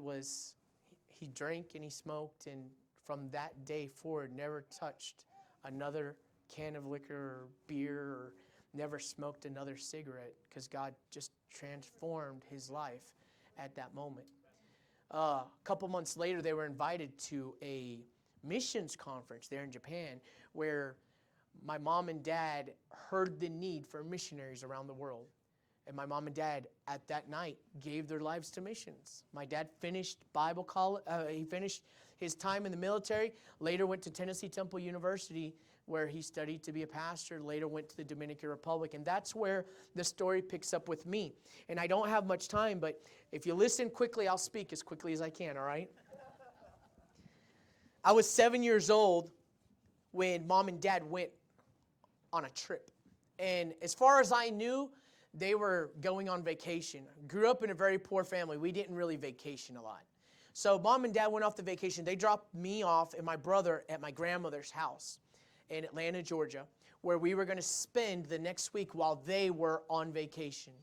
drank and he smoked, and from that day forward, never touched another can of liquor or beer, or never smoked another cigarette, because God just transformed his life at that moment. A couple months later, they were invited to a missions conference there in Japan, where my mom and dad heard the need for missionaries around the world. And my mom and dad, at that night, gave their lives to missions. My dad finished Bible college. He finished his time in the military. Later went to Tennessee Temple University, where he studied to be a pastor. Later went to the Dominican Republic. And that's where the story picks up with me. And I don't have much time, but if you listen quickly, I'll speak as quickly as I can, all right? I was 7 years old when Mom and Dad went on a trip. And as far as I knew, they were going on vacation. Grew up in a very poor family. We didn't really vacation a lot. So Mom and Dad went off the vacation. They dropped me off and my brother at my grandmother's house in Atlanta, Georgia, where we were going to spend the next week while they were on vacation.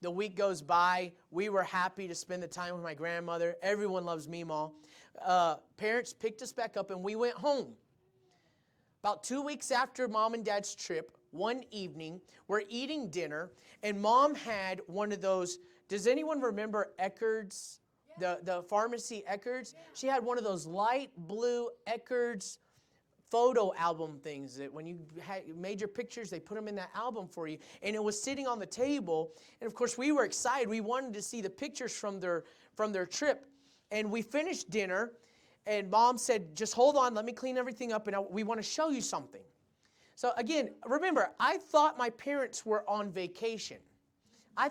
The week goes by. We were happy to spend the time with my grandmother. Everyone loves Meemaw. Parents picked us back up and we went home. About 2 weeks after Mom and Dad's trip, one evening, we're eating dinner, and Mom had one of those, does anyone remember Eckerd's, the pharmacy Eckerd's? She had one of those light blue Eckerd's photo album things that when you made your pictures, they put them in that album for you. And it was sitting on the table, and of course we were excited. We wanted to see the pictures from their trip. And we finished dinner, and Mom said, just hold on, let me clean everything up, and we want to show you something. So again, remember, I thought my parents were on vacation. I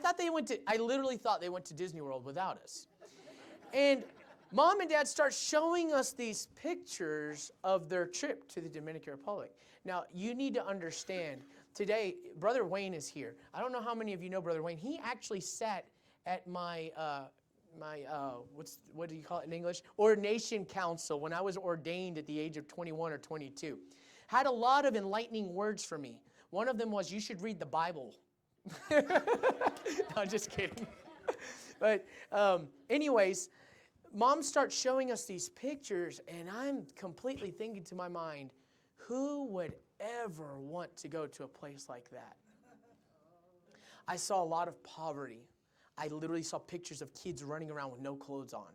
literally thought they went to Disney World without us. And Mom and Dad start showing us these pictures of their trip to the Dominican Republic. Now, you need to understand, today, Brother Wayne is here. I don't know how many of you know Brother Wayne. He actually sat at my what do you call it in English? Ordination council when I was ordained at the age of 21 or 22. Had a lot of enlightening words for me. One of them was, you should read the Bible. No, I'm just kidding. But anyways, Mom starts showing us these pictures, and I'm completely thinking to my mind, who would ever want to go to a place like that? I saw a lot of poverty. I literally saw pictures of kids running around with no clothes on.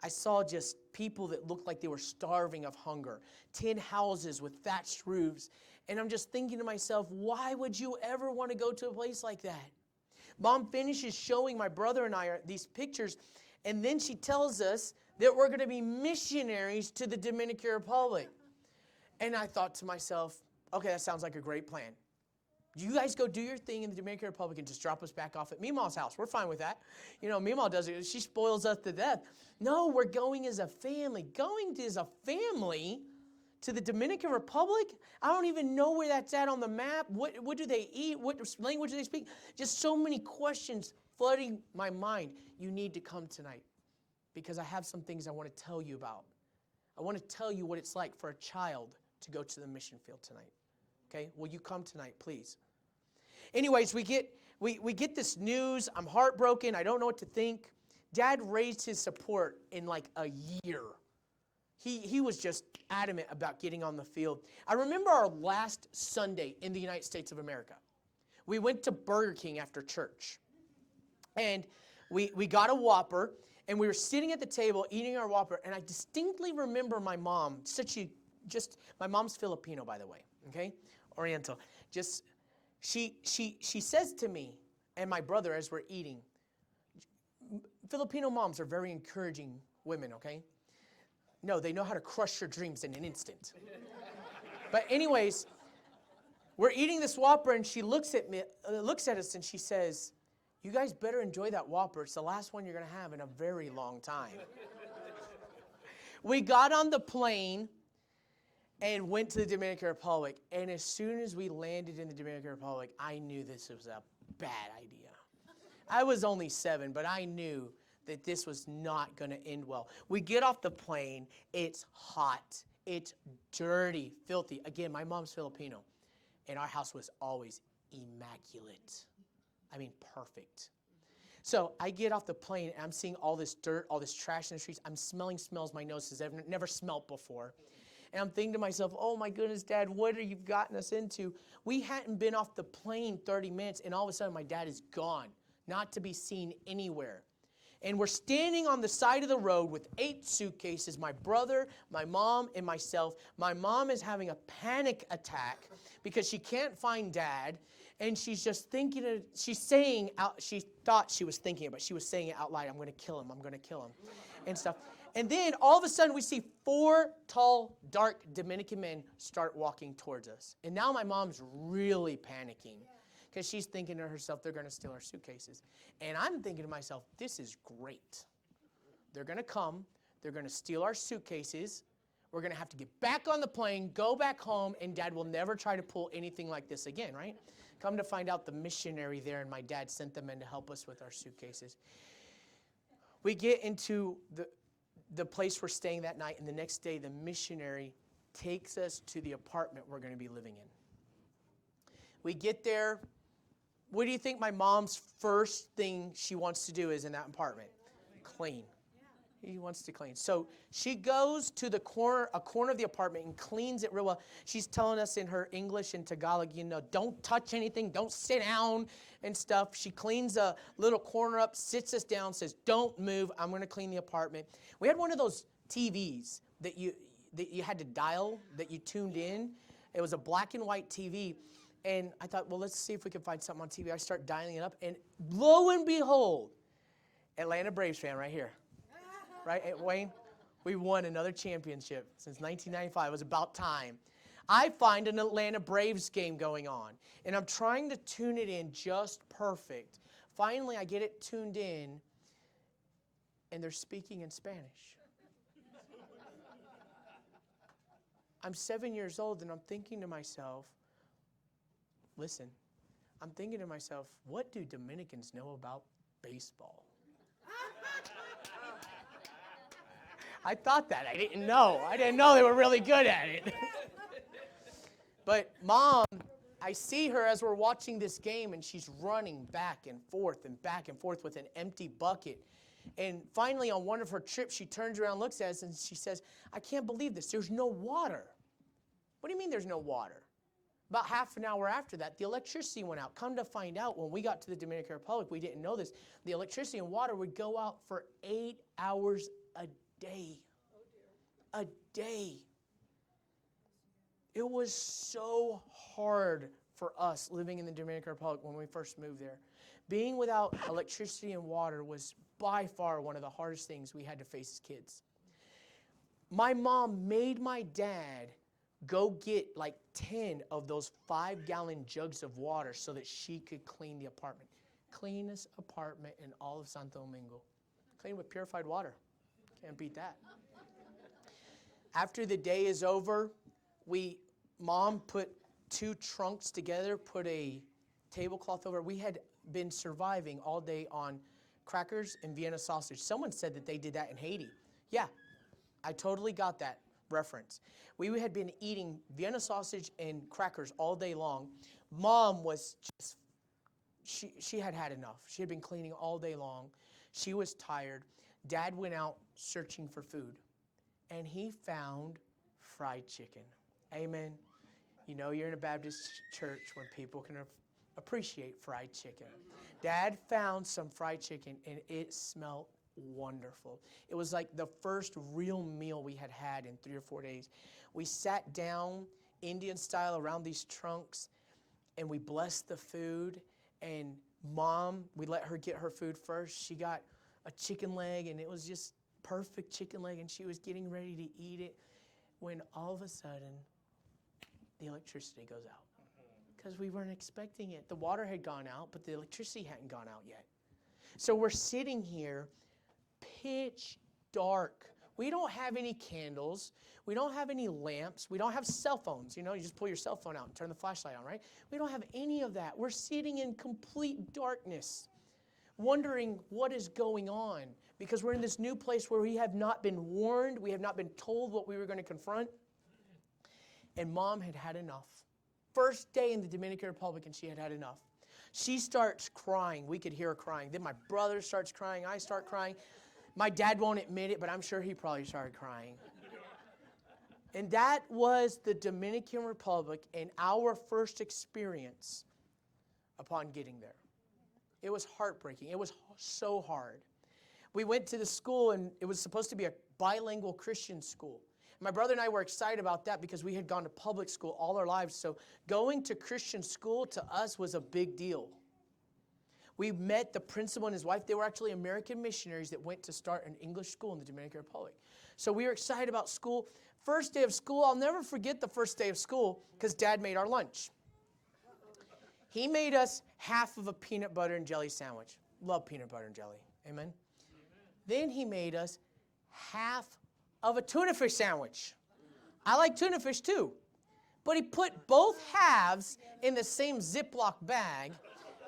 I saw just people that looked like they were starving of hunger. Tin houses with thatched roofs. And I'm just thinking to myself, why would you ever want to go to a place like that? Mom finishes showing my brother and I these pictures, and then she tells us that we're going to be missionaries to the Dominican Republic. And I thought to myself, okay, that sounds like a great plan. You guys go do your thing in the Dominican Republic and just drop us back off at Meemaw's house. We're fine with that. You know, Meemaw does it. She spoils us to death. No, we're going as a family. Going as a family to the Dominican Republic? I don't even know where that's at on the map. What do they eat? What language do they speak? Just so many questions flooding my mind. You need to come tonight because I have some things I want to tell you about. I want to tell you what it's like for a child to go to the mission field tonight. Okay, will you come tonight, please? Anyways, we get this news. I'm heartbroken. I don't know what to think. Dad raised his support in like a year. He was just adamant about getting on the field. I remember our last Sunday in the United States of America. We went to Burger King after church. And we got a Whopper, and we were sitting at the table eating our Whopper, and I distinctly remember my mom, my mom's Filipino, by the way, okay? Oriental. She says to me and my brother as we're eating, Filipino moms are very encouraging women, okay? No, they know how to crush your dreams in an instant. But anyways, we're eating this Whopper, and she looks at us, and she says, you guys better enjoy that Whopper. It's the last one you're going to have in a very long time. We got on the plane, and went to the Dominican Republic. And as soon as we landed in the Dominican Republic, I knew this was a bad idea. I was only 7, but I knew that this was not going to end well. We get off the plane. It's hot. It's dirty, filthy. Again, my mom's Filipino, and our house was always immaculate. I mean, perfect. So I get off the plane, and I'm seeing all this dirt, all this trash in the streets. I'm smelling smells my nose has never smelled before. And I'm thinking to myself, oh my goodness, Dad, what have you gotten us into? We hadn't been off the plane 30 minutes, and all of a sudden my dad is gone, not to be seen anywhere. And we're standing on the side of the road with 8 suitcases, my brother, my mom, and myself. My mom is having a panic attack because she can't find Dad. And she's just thinking, she's saying out, she thought she was thinking it, but she was saying it out loud, I'm going to kill him, I'm going to kill him, and stuff. And then all of a sudden we see 4 tall, dark Dominican men start walking towards us. And now my mom's really panicking because she's thinking to herself, they're going to steal our suitcases. And I'm thinking to myself, this is great. They're going to come, they're going to steal our suitcases, we're going to have to get back on the plane, go back home, and Dad will never try to pull anything like this again, right? Come to find out, the missionary there and my dad sent them in to help us with our suitcases. We get into the place we're staying that night, and the next day the missionary takes us to the apartment we're going to be living in. We get there. What do you think my mom's first thing she wants to do is in that apartment? Clean. He wants to clean. So she goes to a corner of the apartment and cleans it real well. She's telling us in her English and Tagalog, don't touch anything, don't sit down and stuff. She cleans a little corner up, sits us down, says, don't move, I'm going to clean the apartment. We had one of those TVs that you had to dial, that you tuned in. It was a black and white TV. And I thought, well, let's see if we can find something on TV. I start dialing it up, and lo and behold, Atlanta Braves fan right here. Right, Wayne? We won another championship since 1995. It was about time. I find an Atlanta Braves game going on, and I'm trying to tune it in just perfect. Finally, I get it tuned in, and they're speaking in Spanish. I'm 7 years old, and I'm thinking to myself, listen, I'm thinking to myself, what do Dominicans know about baseball? I thought that. I didn't know. I didn't know they were really good at it. But Mom, I see her as we're watching this game, and she's running back and forth with an empty bucket. And finally, on one of her trips, she turns around, looks at us, and she says, I can't believe this. There's no water. What do you mean there's no water? About half an hour after that, the electricity went out. Come to find out, when we got to the Dominican Republic, we didn't know this. The electricity and water would go out for 8 hours a day. A day. It was so hard for us living in the Dominican Republic when we first moved there. Being without electricity and water was by far one of the hardest things we had to face as kids. My mom made my dad go get like 10 of those 5-gallon jugs of water so that she could clean the apartment. Cleanest apartment in all of Santo Domingo. Clean with purified water. Can't beat that. After the day is over, Mom put 2 trunks together, put a tablecloth over. We had been surviving all day on crackers and Vienna sausage. Someone said that they did that in Haiti. Yeah, I totally got that reference. We had been eating Vienna sausage and crackers all day long. Mom was just, she had had enough. She had been cleaning all day long. She was tired. Dad went out searching for food, and he found fried chicken. Amen. You know you're in a Baptist church when people can appreciate fried chicken. Dad found some fried chicken, and it smelled wonderful. It was like the first real meal we had had in 3 or 4 days. We sat down Indian style around these trunks, and we blessed the food. And Mom, we let her get her food first. She got a chicken leg, and it was just perfect chicken leg, and she was getting ready to eat it when all of a sudden the electricity goes out because we weren't expecting it. The water had gone out, but the electricity hadn't gone out yet. So we're sitting here pitch dark We don't have any candles. We don't have any lamps. We don't have cell phones. You know, you just pull your cell phone out and turn the flashlight on, right? We don't have any of that. We're sitting in complete darkness, wondering what is going on, because we're in this new place where we have not been warned. We have not been told what we were going to confront. And Mom had had enough. First day in the Dominican Republic, and she had had enough. She starts crying. We could hear her crying. Then my brother starts crying. I start crying. My dad won't admit it, but I'm sure he probably started crying. And that was the Dominican Republic and our first experience upon getting there. It was heartbreaking. It was so hard. We went to the school, and it was supposed to be a bilingual Christian school. My brother and I were excited about that because we had gone to public school all our lives. So going to Christian school to us was a big deal. We met the principal and his wife. They were actually American missionaries that went to start an English school in the Dominican Republic. So we were excited about school. First day of school, I'll never forget the first day of school because Dad made our lunch. He made us half of a peanut butter and jelly sandwich. Love peanut butter and jelly. Amen? Then he made us half of a tuna fish sandwich. I like tuna fish too. But he put both halves in the same Ziploc bag,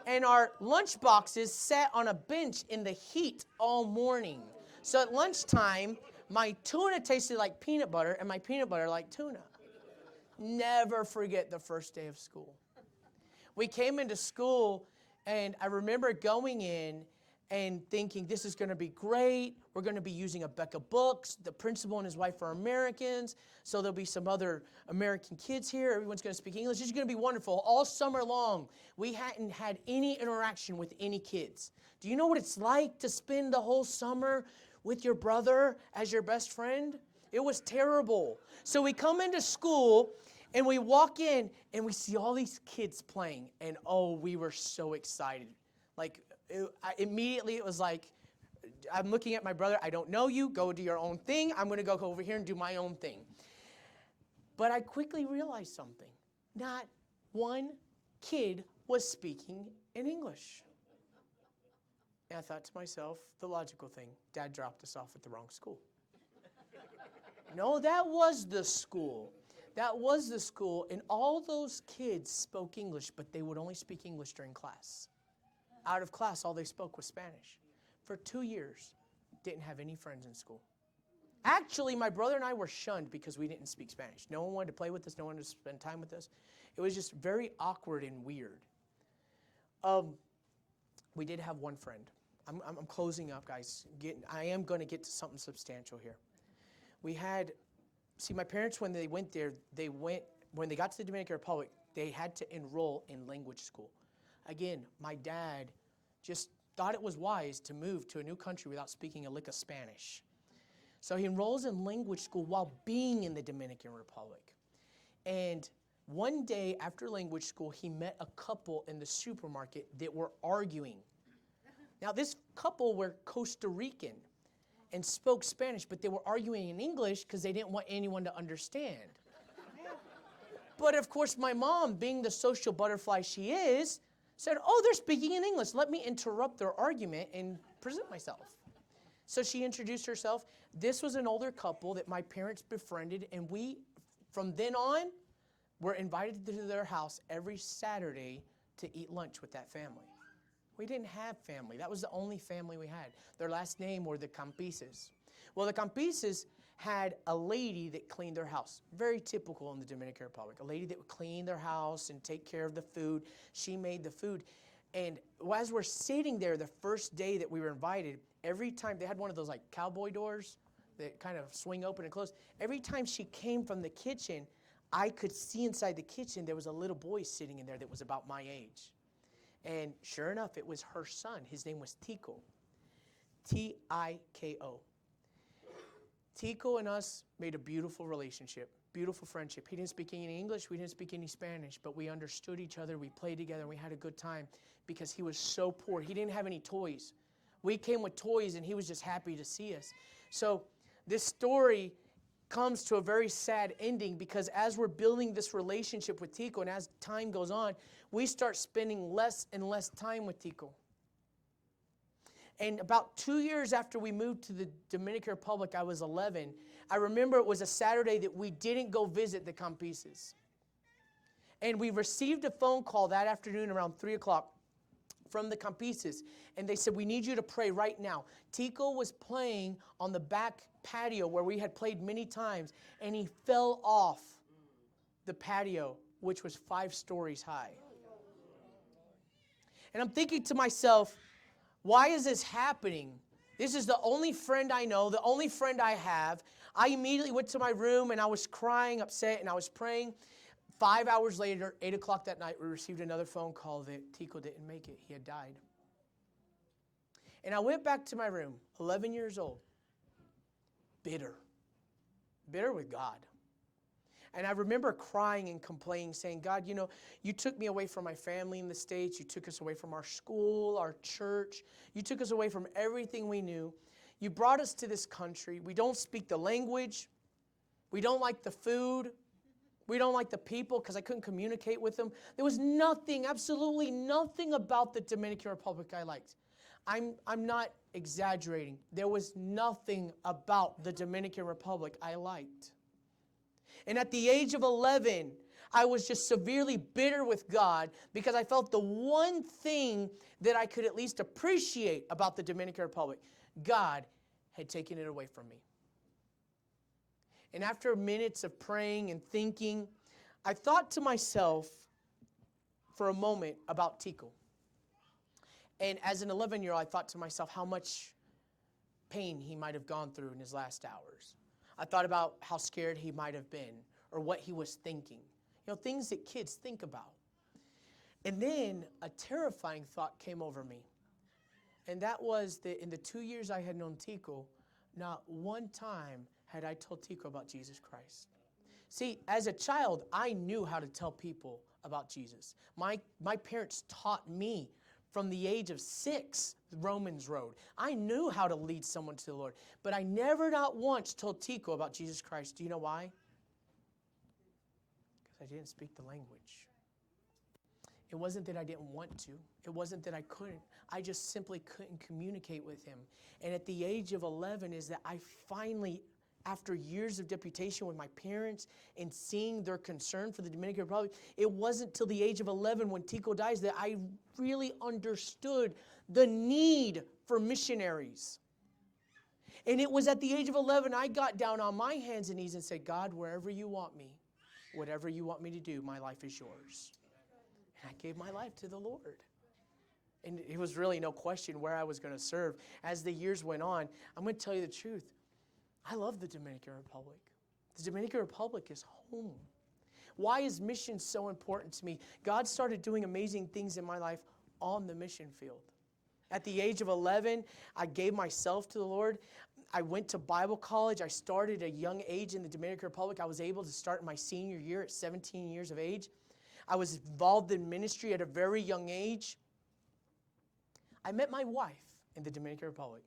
and our lunch boxes sat on a bench in the heat all morning. So at lunchtime, my tuna tasted like peanut butter, and my peanut butter like tuna. Never forget the first day of school. We came into school, and I remember going in and thinking, this is going to be great. We're going to be using a Beck of books. The principal and his wife are Americans, so there'll be some other American kids here. Everyone's going to speak English. This is going to be wonderful. All summer long, we hadn't had any interaction with any kids. Do you know what it's like to spend the whole summer with your brother as your best friend? It was terrible. So we come into school, and we walk in, and we see all these kids playing, and oh, we were so excited. Like, immediately it was like, I'm looking at my brother, I don't know you, go do your own thing. I'm going to go over here and do my own thing. But I quickly realized something. Not one kid was speaking in English. And I thought to myself, the logical thing, Dad dropped us off at the wrong school. No, that was the school. That was the school, and all those kids spoke English, but they would only speak English during class. Out of class, all they spoke was Spanish. For 2 years, didn't have any friends in school. Actually, my brother and I were shunned because we didn't speak Spanish. No one wanted to play with us. No one wanted to spend time with us. It was just very awkward and weird. We did have one friend. I'm closing up, guys. I am going to get to something substantial here. My parents, when they went there, when they got to the Dominican Republic, they had to enroll in language school. Again, my dad just thought it was wise to move to a new country without speaking a lick of Spanish. So he enrolls in language school while being in the Dominican Republic. And one day after language school, he met a couple in the supermarket that were arguing. Now, this couple were Costa Rican and spoke Spanish, but they were arguing in English because they didn't want anyone to understand. But of course, my mom, being the social butterfly she is, said, oh, they're speaking in English. Let me interrupt their argument and present myself. So she introduced herself. This was an older couple that my parents befriended, and we, from then on, were invited to their house every Saturday to eat lunch with that family. We didn't have family. That was the only family we had. Their last name were the Campises. Well, the Campises had a lady that cleaned their house. Very typical in the Dominican Republic. A lady that would clean their house and take care of the food. She made the food. And as we're sitting there the first day that we were invited, every time they had one of those like cowboy doors that kind of swing open and close. Every time she came from the kitchen, I could see inside the kitchen there was a little boy sitting in there that was about my age. And sure enough, it was her son. His name was Tico. T-I-K-O. Tico and us made a beautiful relationship, beautiful friendship. He didn't speak any English, we didn't speak any Spanish, but we understood each other, we played together, and we had a good time because he was so poor. He didn't have any toys. We came with toys, and he was just happy to see us. So this story comes to a very sad ending because as we're building this relationship with Tico and as time goes on, we start spending less and less time with Tico. And about 2 years after we moved to the Dominican Republic, I was 11. I remember it was a Saturday that we didn't go visit the Campises. And we received a phone call that afternoon around 3 o'clock from the Campises. And they said, we need you to pray right now. Tico was playing on the back patio where we had played many times, and he fell off the patio, which was 5 stories high. And I'm thinking to myself, why is this happening? This is the only friend I know, the only friend I have. I immediately went to my room, and I was crying, upset, and I was praying. 5 hours later, 8 o'clock that night, we received another phone call that Tico didn't make it. He had died. And I went back to my room, 11 years old, bitter with God. And I remember crying and complaining, saying, God, you know, you took me away from my family in the States. You took us away from our school, our church. You took us away from everything we knew. You brought us to this country. We don't speak the language. We don't like the food. We don't like the people because I couldn't communicate with them. There was nothing, absolutely nothing about the Dominican Republic I liked. I'm not exaggerating. There was nothing about the Dominican Republic I liked. And at the age of 11, I was just severely bitter with God because I felt the one thing that I could at least appreciate about the Dominican Republic, God had taken it away from me. And after minutes of praying and thinking, I thought to myself for a moment about Tico. And as an 11-year-old, I thought to myself how much pain he might have gone through in his last hours. I thought about how scared he might have been or what he was thinking. You know, things that kids think about. And then a terrifying thought came over me. And that was that in the 2 years I had known Tico, not one time had I told Tico about Jesus Christ. See, as a child, I knew how to tell people about Jesus. My parents taught me from the age of 6, Romans Road. I knew how to lead someone to the Lord, but I never not once told Tico about Jesus Christ. Do you know why? Because I didn't speak the language. It wasn't that I didn't want to. It wasn't that I couldn't. I just simply couldn't communicate with him. And at the age of 11 is that I finally, after years of deputation with my parents and seeing their concern for the Dominican Republic, it wasn't till the age of 11 when Tico dies that I really understood the need for missionaries. And it was at the age of 11 I got down on my hands and knees and said, God, wherever you want me, whatever you want me to do, my life is yours. And I gave my life to the Lord. And it was really no question where I was going to serve. As the years went on, I'm going to tell you the truth. I love the Dominican Republic. The Dominican Republic is home. Why is mission so important to me? God started doing amazing things in my life on the mission field. At the age of 11, I gave myself to the Lord. I went to Bible college. I started at a young age in the Dominican Republic. I was able to start my senior year at 17 years of age. I was involved in ministry at a very young age. I met my wife in the Dominican Republic.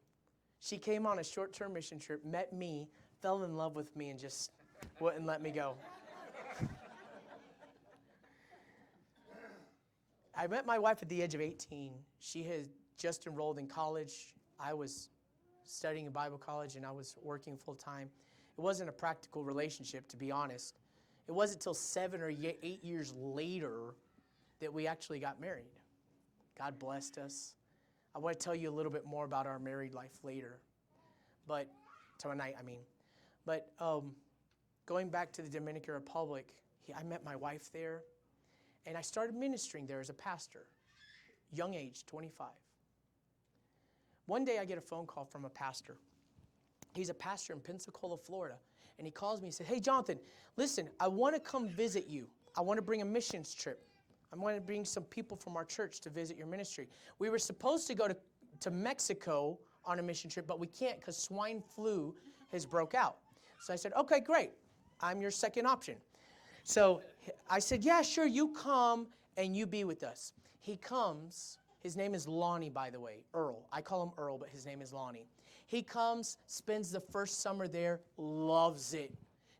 She came on a short-term mission trip, met me, fell in love with me, and just wouldn't let me go. I met my wife at the age of 18. She had just enrolled in college. I was studying in Bible college, and I was working full-time. It wasn't a practical relationship, to be honest. It wasn't until 7 or 8 years later that we actually got married. God blessed us. I want to tell you a little bit more about our married life later. But, tonight, I mean. But going back to the Dominican Republic, I met my wife there. And I started ministering there as a pastor. Young age, 25. One day I get a phone call from a pastor. He's a pastor in Pensacola, Florida. And he calls me and said, hey, Jonathan, listen, I want to come visit you. I want to bring a missions trip. I want to bring some people from our church to visit your ministry. We were supposed to go to Mexico on a mission trip, but we can't because swine flu has broke out. So I said, okay, great. I'm your second option. So I said, yeah, sure, you come and you be with us. He comes. His name is Lonnie, by the way, Earl. I call him Earl, but his name is Lonnie. He comes, spends the first summer there, loves it.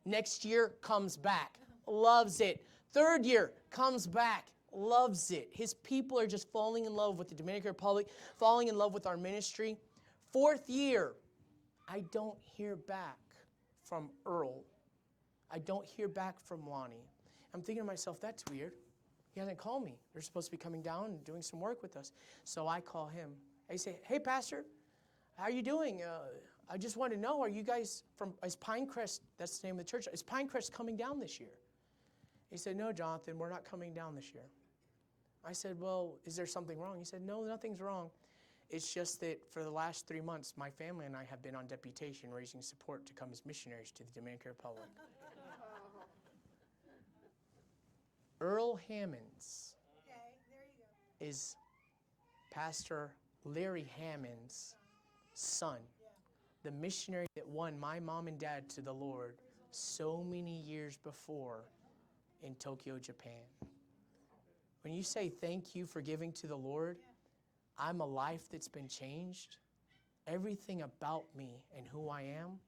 Next year, comes back, loves it. Third year, comes back, loves it. His people are just falling in love with the Dominican Republic, falling in love with our ministry. 4th year, I don't hear back from Earl. I don't hear back from Lonnie. I'm thinking to myself, that's weird. He hasn't called me. They're supposed to be coming down and doing some work with us. So I call him. I say, hey, Pastor, how are you doing? I just want to know, are you guys is Pinecrest, that's the name of the church, is Pinecrest coming down this year? He said, no, Jonathan, we're not coming down this year. I said, well, is there something wrong? He said, no, nothing's wrong. It's just that for the last 3 months, my family and I have been on deputation raising support to come as missionaries to the Dominican Republic. Earl Hammonds is Pastor Larry Hammond's son, the missionary that won my mom and dad to the Lord so many years before in Tokyo, Japan. When you say thank you for giving to the Lord, I'm a life that's been changed. Everything about me and who I am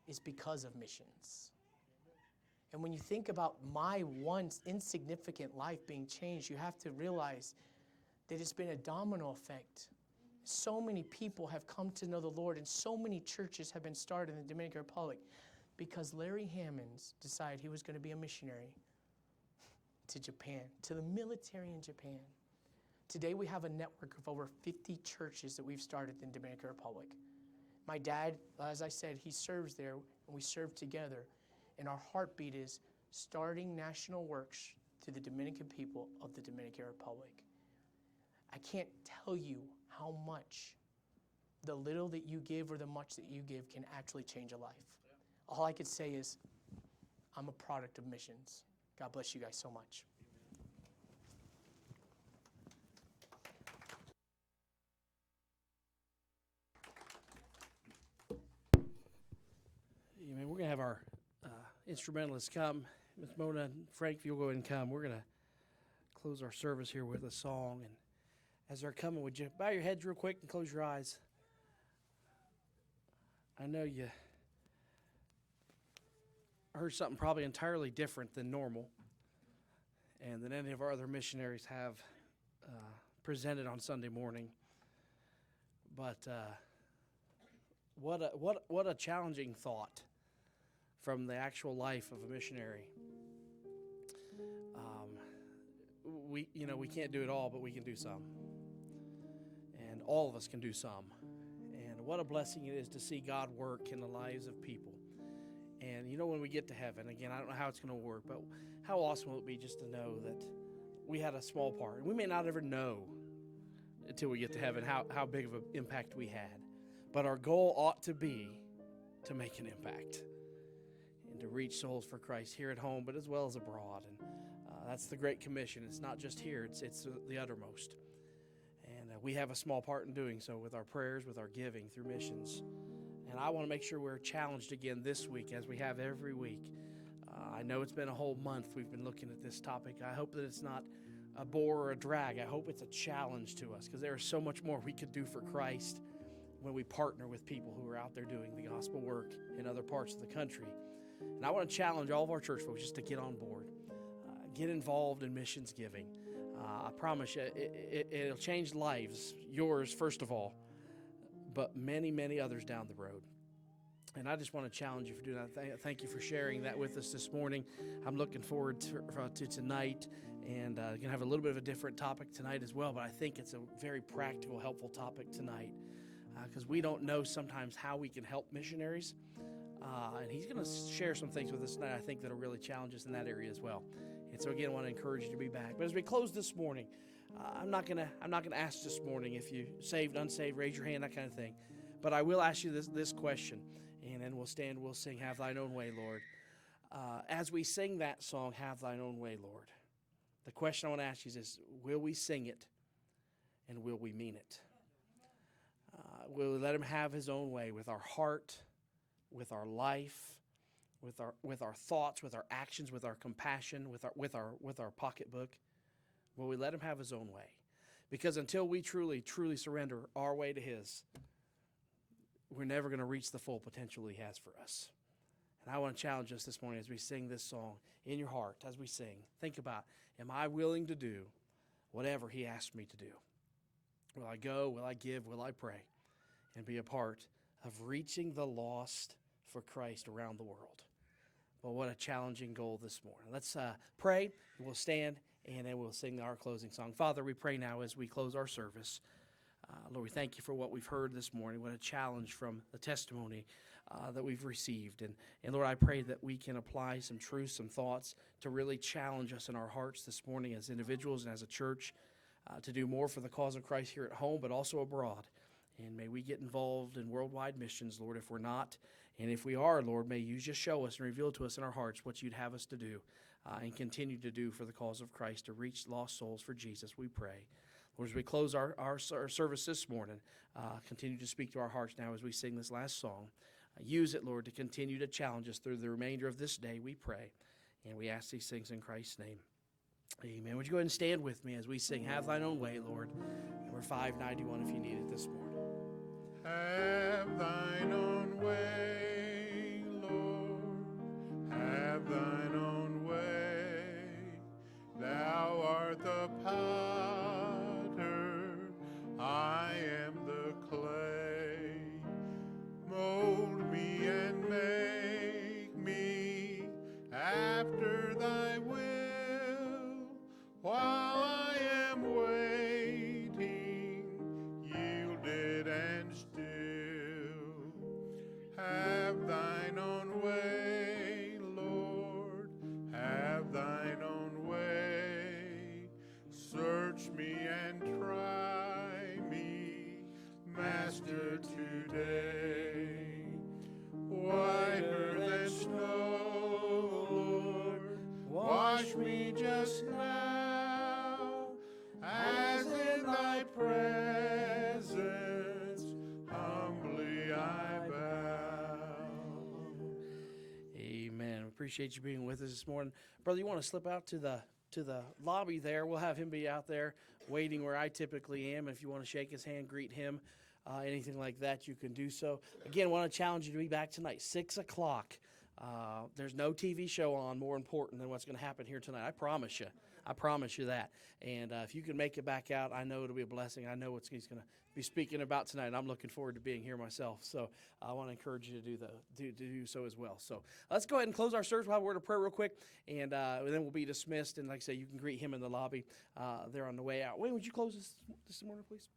is because of missions. And when you think about my once insignificant life being changed, you have to realize that it's been a domino effect. So many people have come to know the Lord, and so many churches have been started in the Dominican Republic because Larry Hammonds decided he was going to be a missionary to Japan, to the military in Japan. Today we have a network of over 50 churches that we've started in the Dominican Republic. My dad, as I said, he serves there, and we serve together. And our heartbeat is starting national works to the Dominican people of the Dominican Republic. I can't tell you how much the little that you give or the much that you give can actually change a life. All I could say is, I'm a product of missions. God bless you guys so much. Amen. We're going to have our instrumentalists come. Ms. Mona and Frank, if you'll go ahead and come, we're going to close our service here with a song. And as they're coming, would you bow your heads real quick and close your eyes? I know you heard something probably entirely different than normal and than any of our other missionaries have presented on Sunday morning. But what a challenging thought from the actual life of a missionary. We can't do it all, but we can do some. And all of us can do some. And what a blessing it is to see God work in the lives of people. And when we get to heaven, again, I don't know how it's going to work, but how awesome will it be just to know that we had a small part. And we may not ever know until we get to heaven how big of an impact we had. But our goal ought to be to make an impact and to reach souls for Christ here at home, but as well as abroad. And that's the Great Commission. It's not just here, it's the uttermost. And we have a small part in doing so with our prayers, with our giving through missions. And I want to make sure we're challenged again this week as we have every week. I know it's been a whole month we've been looking at this topic. I hope that it's not a bore or a drag. I hope it's a challenge to us because there is so much more we could do for Christ when we partner with people who are out there doing the gospel work in other parts of the country. And I want to challenge all of our church folks just to get on board, get involved in missions giving. I promise you, it'll change lives, yours first of all, but many, many others down the road. And I just want to challenge you for doing that. Thank you for sharing that with us this morning. I'm looking forward to tonight, and going to have a little bit of a different topic tonight as well, but I think it's a very practical, helpful topic tonight because we don't know sometimes how we can help missionaries. And he's going to share some things with us tonight, I think, that'll really challenge us in that area as well. And so again, I want to encourage you to be back. But as we close this morning, I'm not gonna ask this morning if you saved, unsaved, raise your hand, that kind of thing. But I will ask you this question, and then we'll sing "Have Thine Own Way, Lord." As we sing that song, "Have Thine Own Way, Lord," the question I want to ask you is this: will we sing it, and will we mean it? Will we let Him have His own way with our heart, with our life, with our thoughts, with our actions, with our compassion, with our pocketbook? Will we let Him have His own way? Because until we truly surrender our way to His, we're never going to reach the full potential He has for us. And I want to challenge us this morning as we sing this song in your heart, as we sing. Think about, am I willing to do whatever he asks me to do. Will I go? Will I give? Will I pray? And be a part of reaching the lost for Christ around the world. Well, what a challenging goal this morning. Let's pray. We'll stand, and then we'll sing our closing song. Father, we pray now as we close our service. Lord, we thank you for what we've heard this morning. What a challenge from the testimony that we've received. And Lord, I pray that we can apply some truths, some thoughts to really challenge us in our hearts this morning as individuals and as a church to do more for the cause of Christ here at home, but also abroad. And may we get involved in worldwide missions, Lord, if we're not. And if we are, Lord, may you just show us and reveal to us in our hearts what you'd have us to do and continue to do for the cause of Christ, to reach lost souls for Jesus, we pray. Lord, as we close our service this morning, continue to speak to our hearts now as we sing this last song. Use it, Lord, to continue to challenge us through the remainder of this day, we pray. And we ask these things in Christ's name. Amen. Would you go ahead and stand with me as we sing Have Thine Own Way, Lord? Number 591 if you need it this morning. Have thine own way, Lord, have thine own way. Thou art the potter, I am the clay. Mold me and make me after thy will, while I am waiting, yielded and still. Have thine own way, Lord, have thine own way. Search me and try me, Master, today. Whiter than snow, Lord, wash me just now, as in thy presence humbly I bow. Amen. We appreciate you being with us this morning. Brother, you want to slip out to the lobby there? We'll have him be out there waiting where I typically am. If you want to shake his hand, greet him, anything like that, you can do so. Again, I want to challenge you to be back tonight, 6 o'clock. There's no TV show on more important than what's going to happen here tonight. I promise you. I promise you that. And if you can make it back out, I know it'll be a blessing. I know what he's going to be speaking about tonight. I'm looking forward to being here myself. So I want to encourage you to do so as well. So let's go ahead and close our service. We'll have a word of prayer real quick, and then we'll be dismissed. And like I say, you can greet him in the lobby there on the way out. Wayne, would you close this morning, please?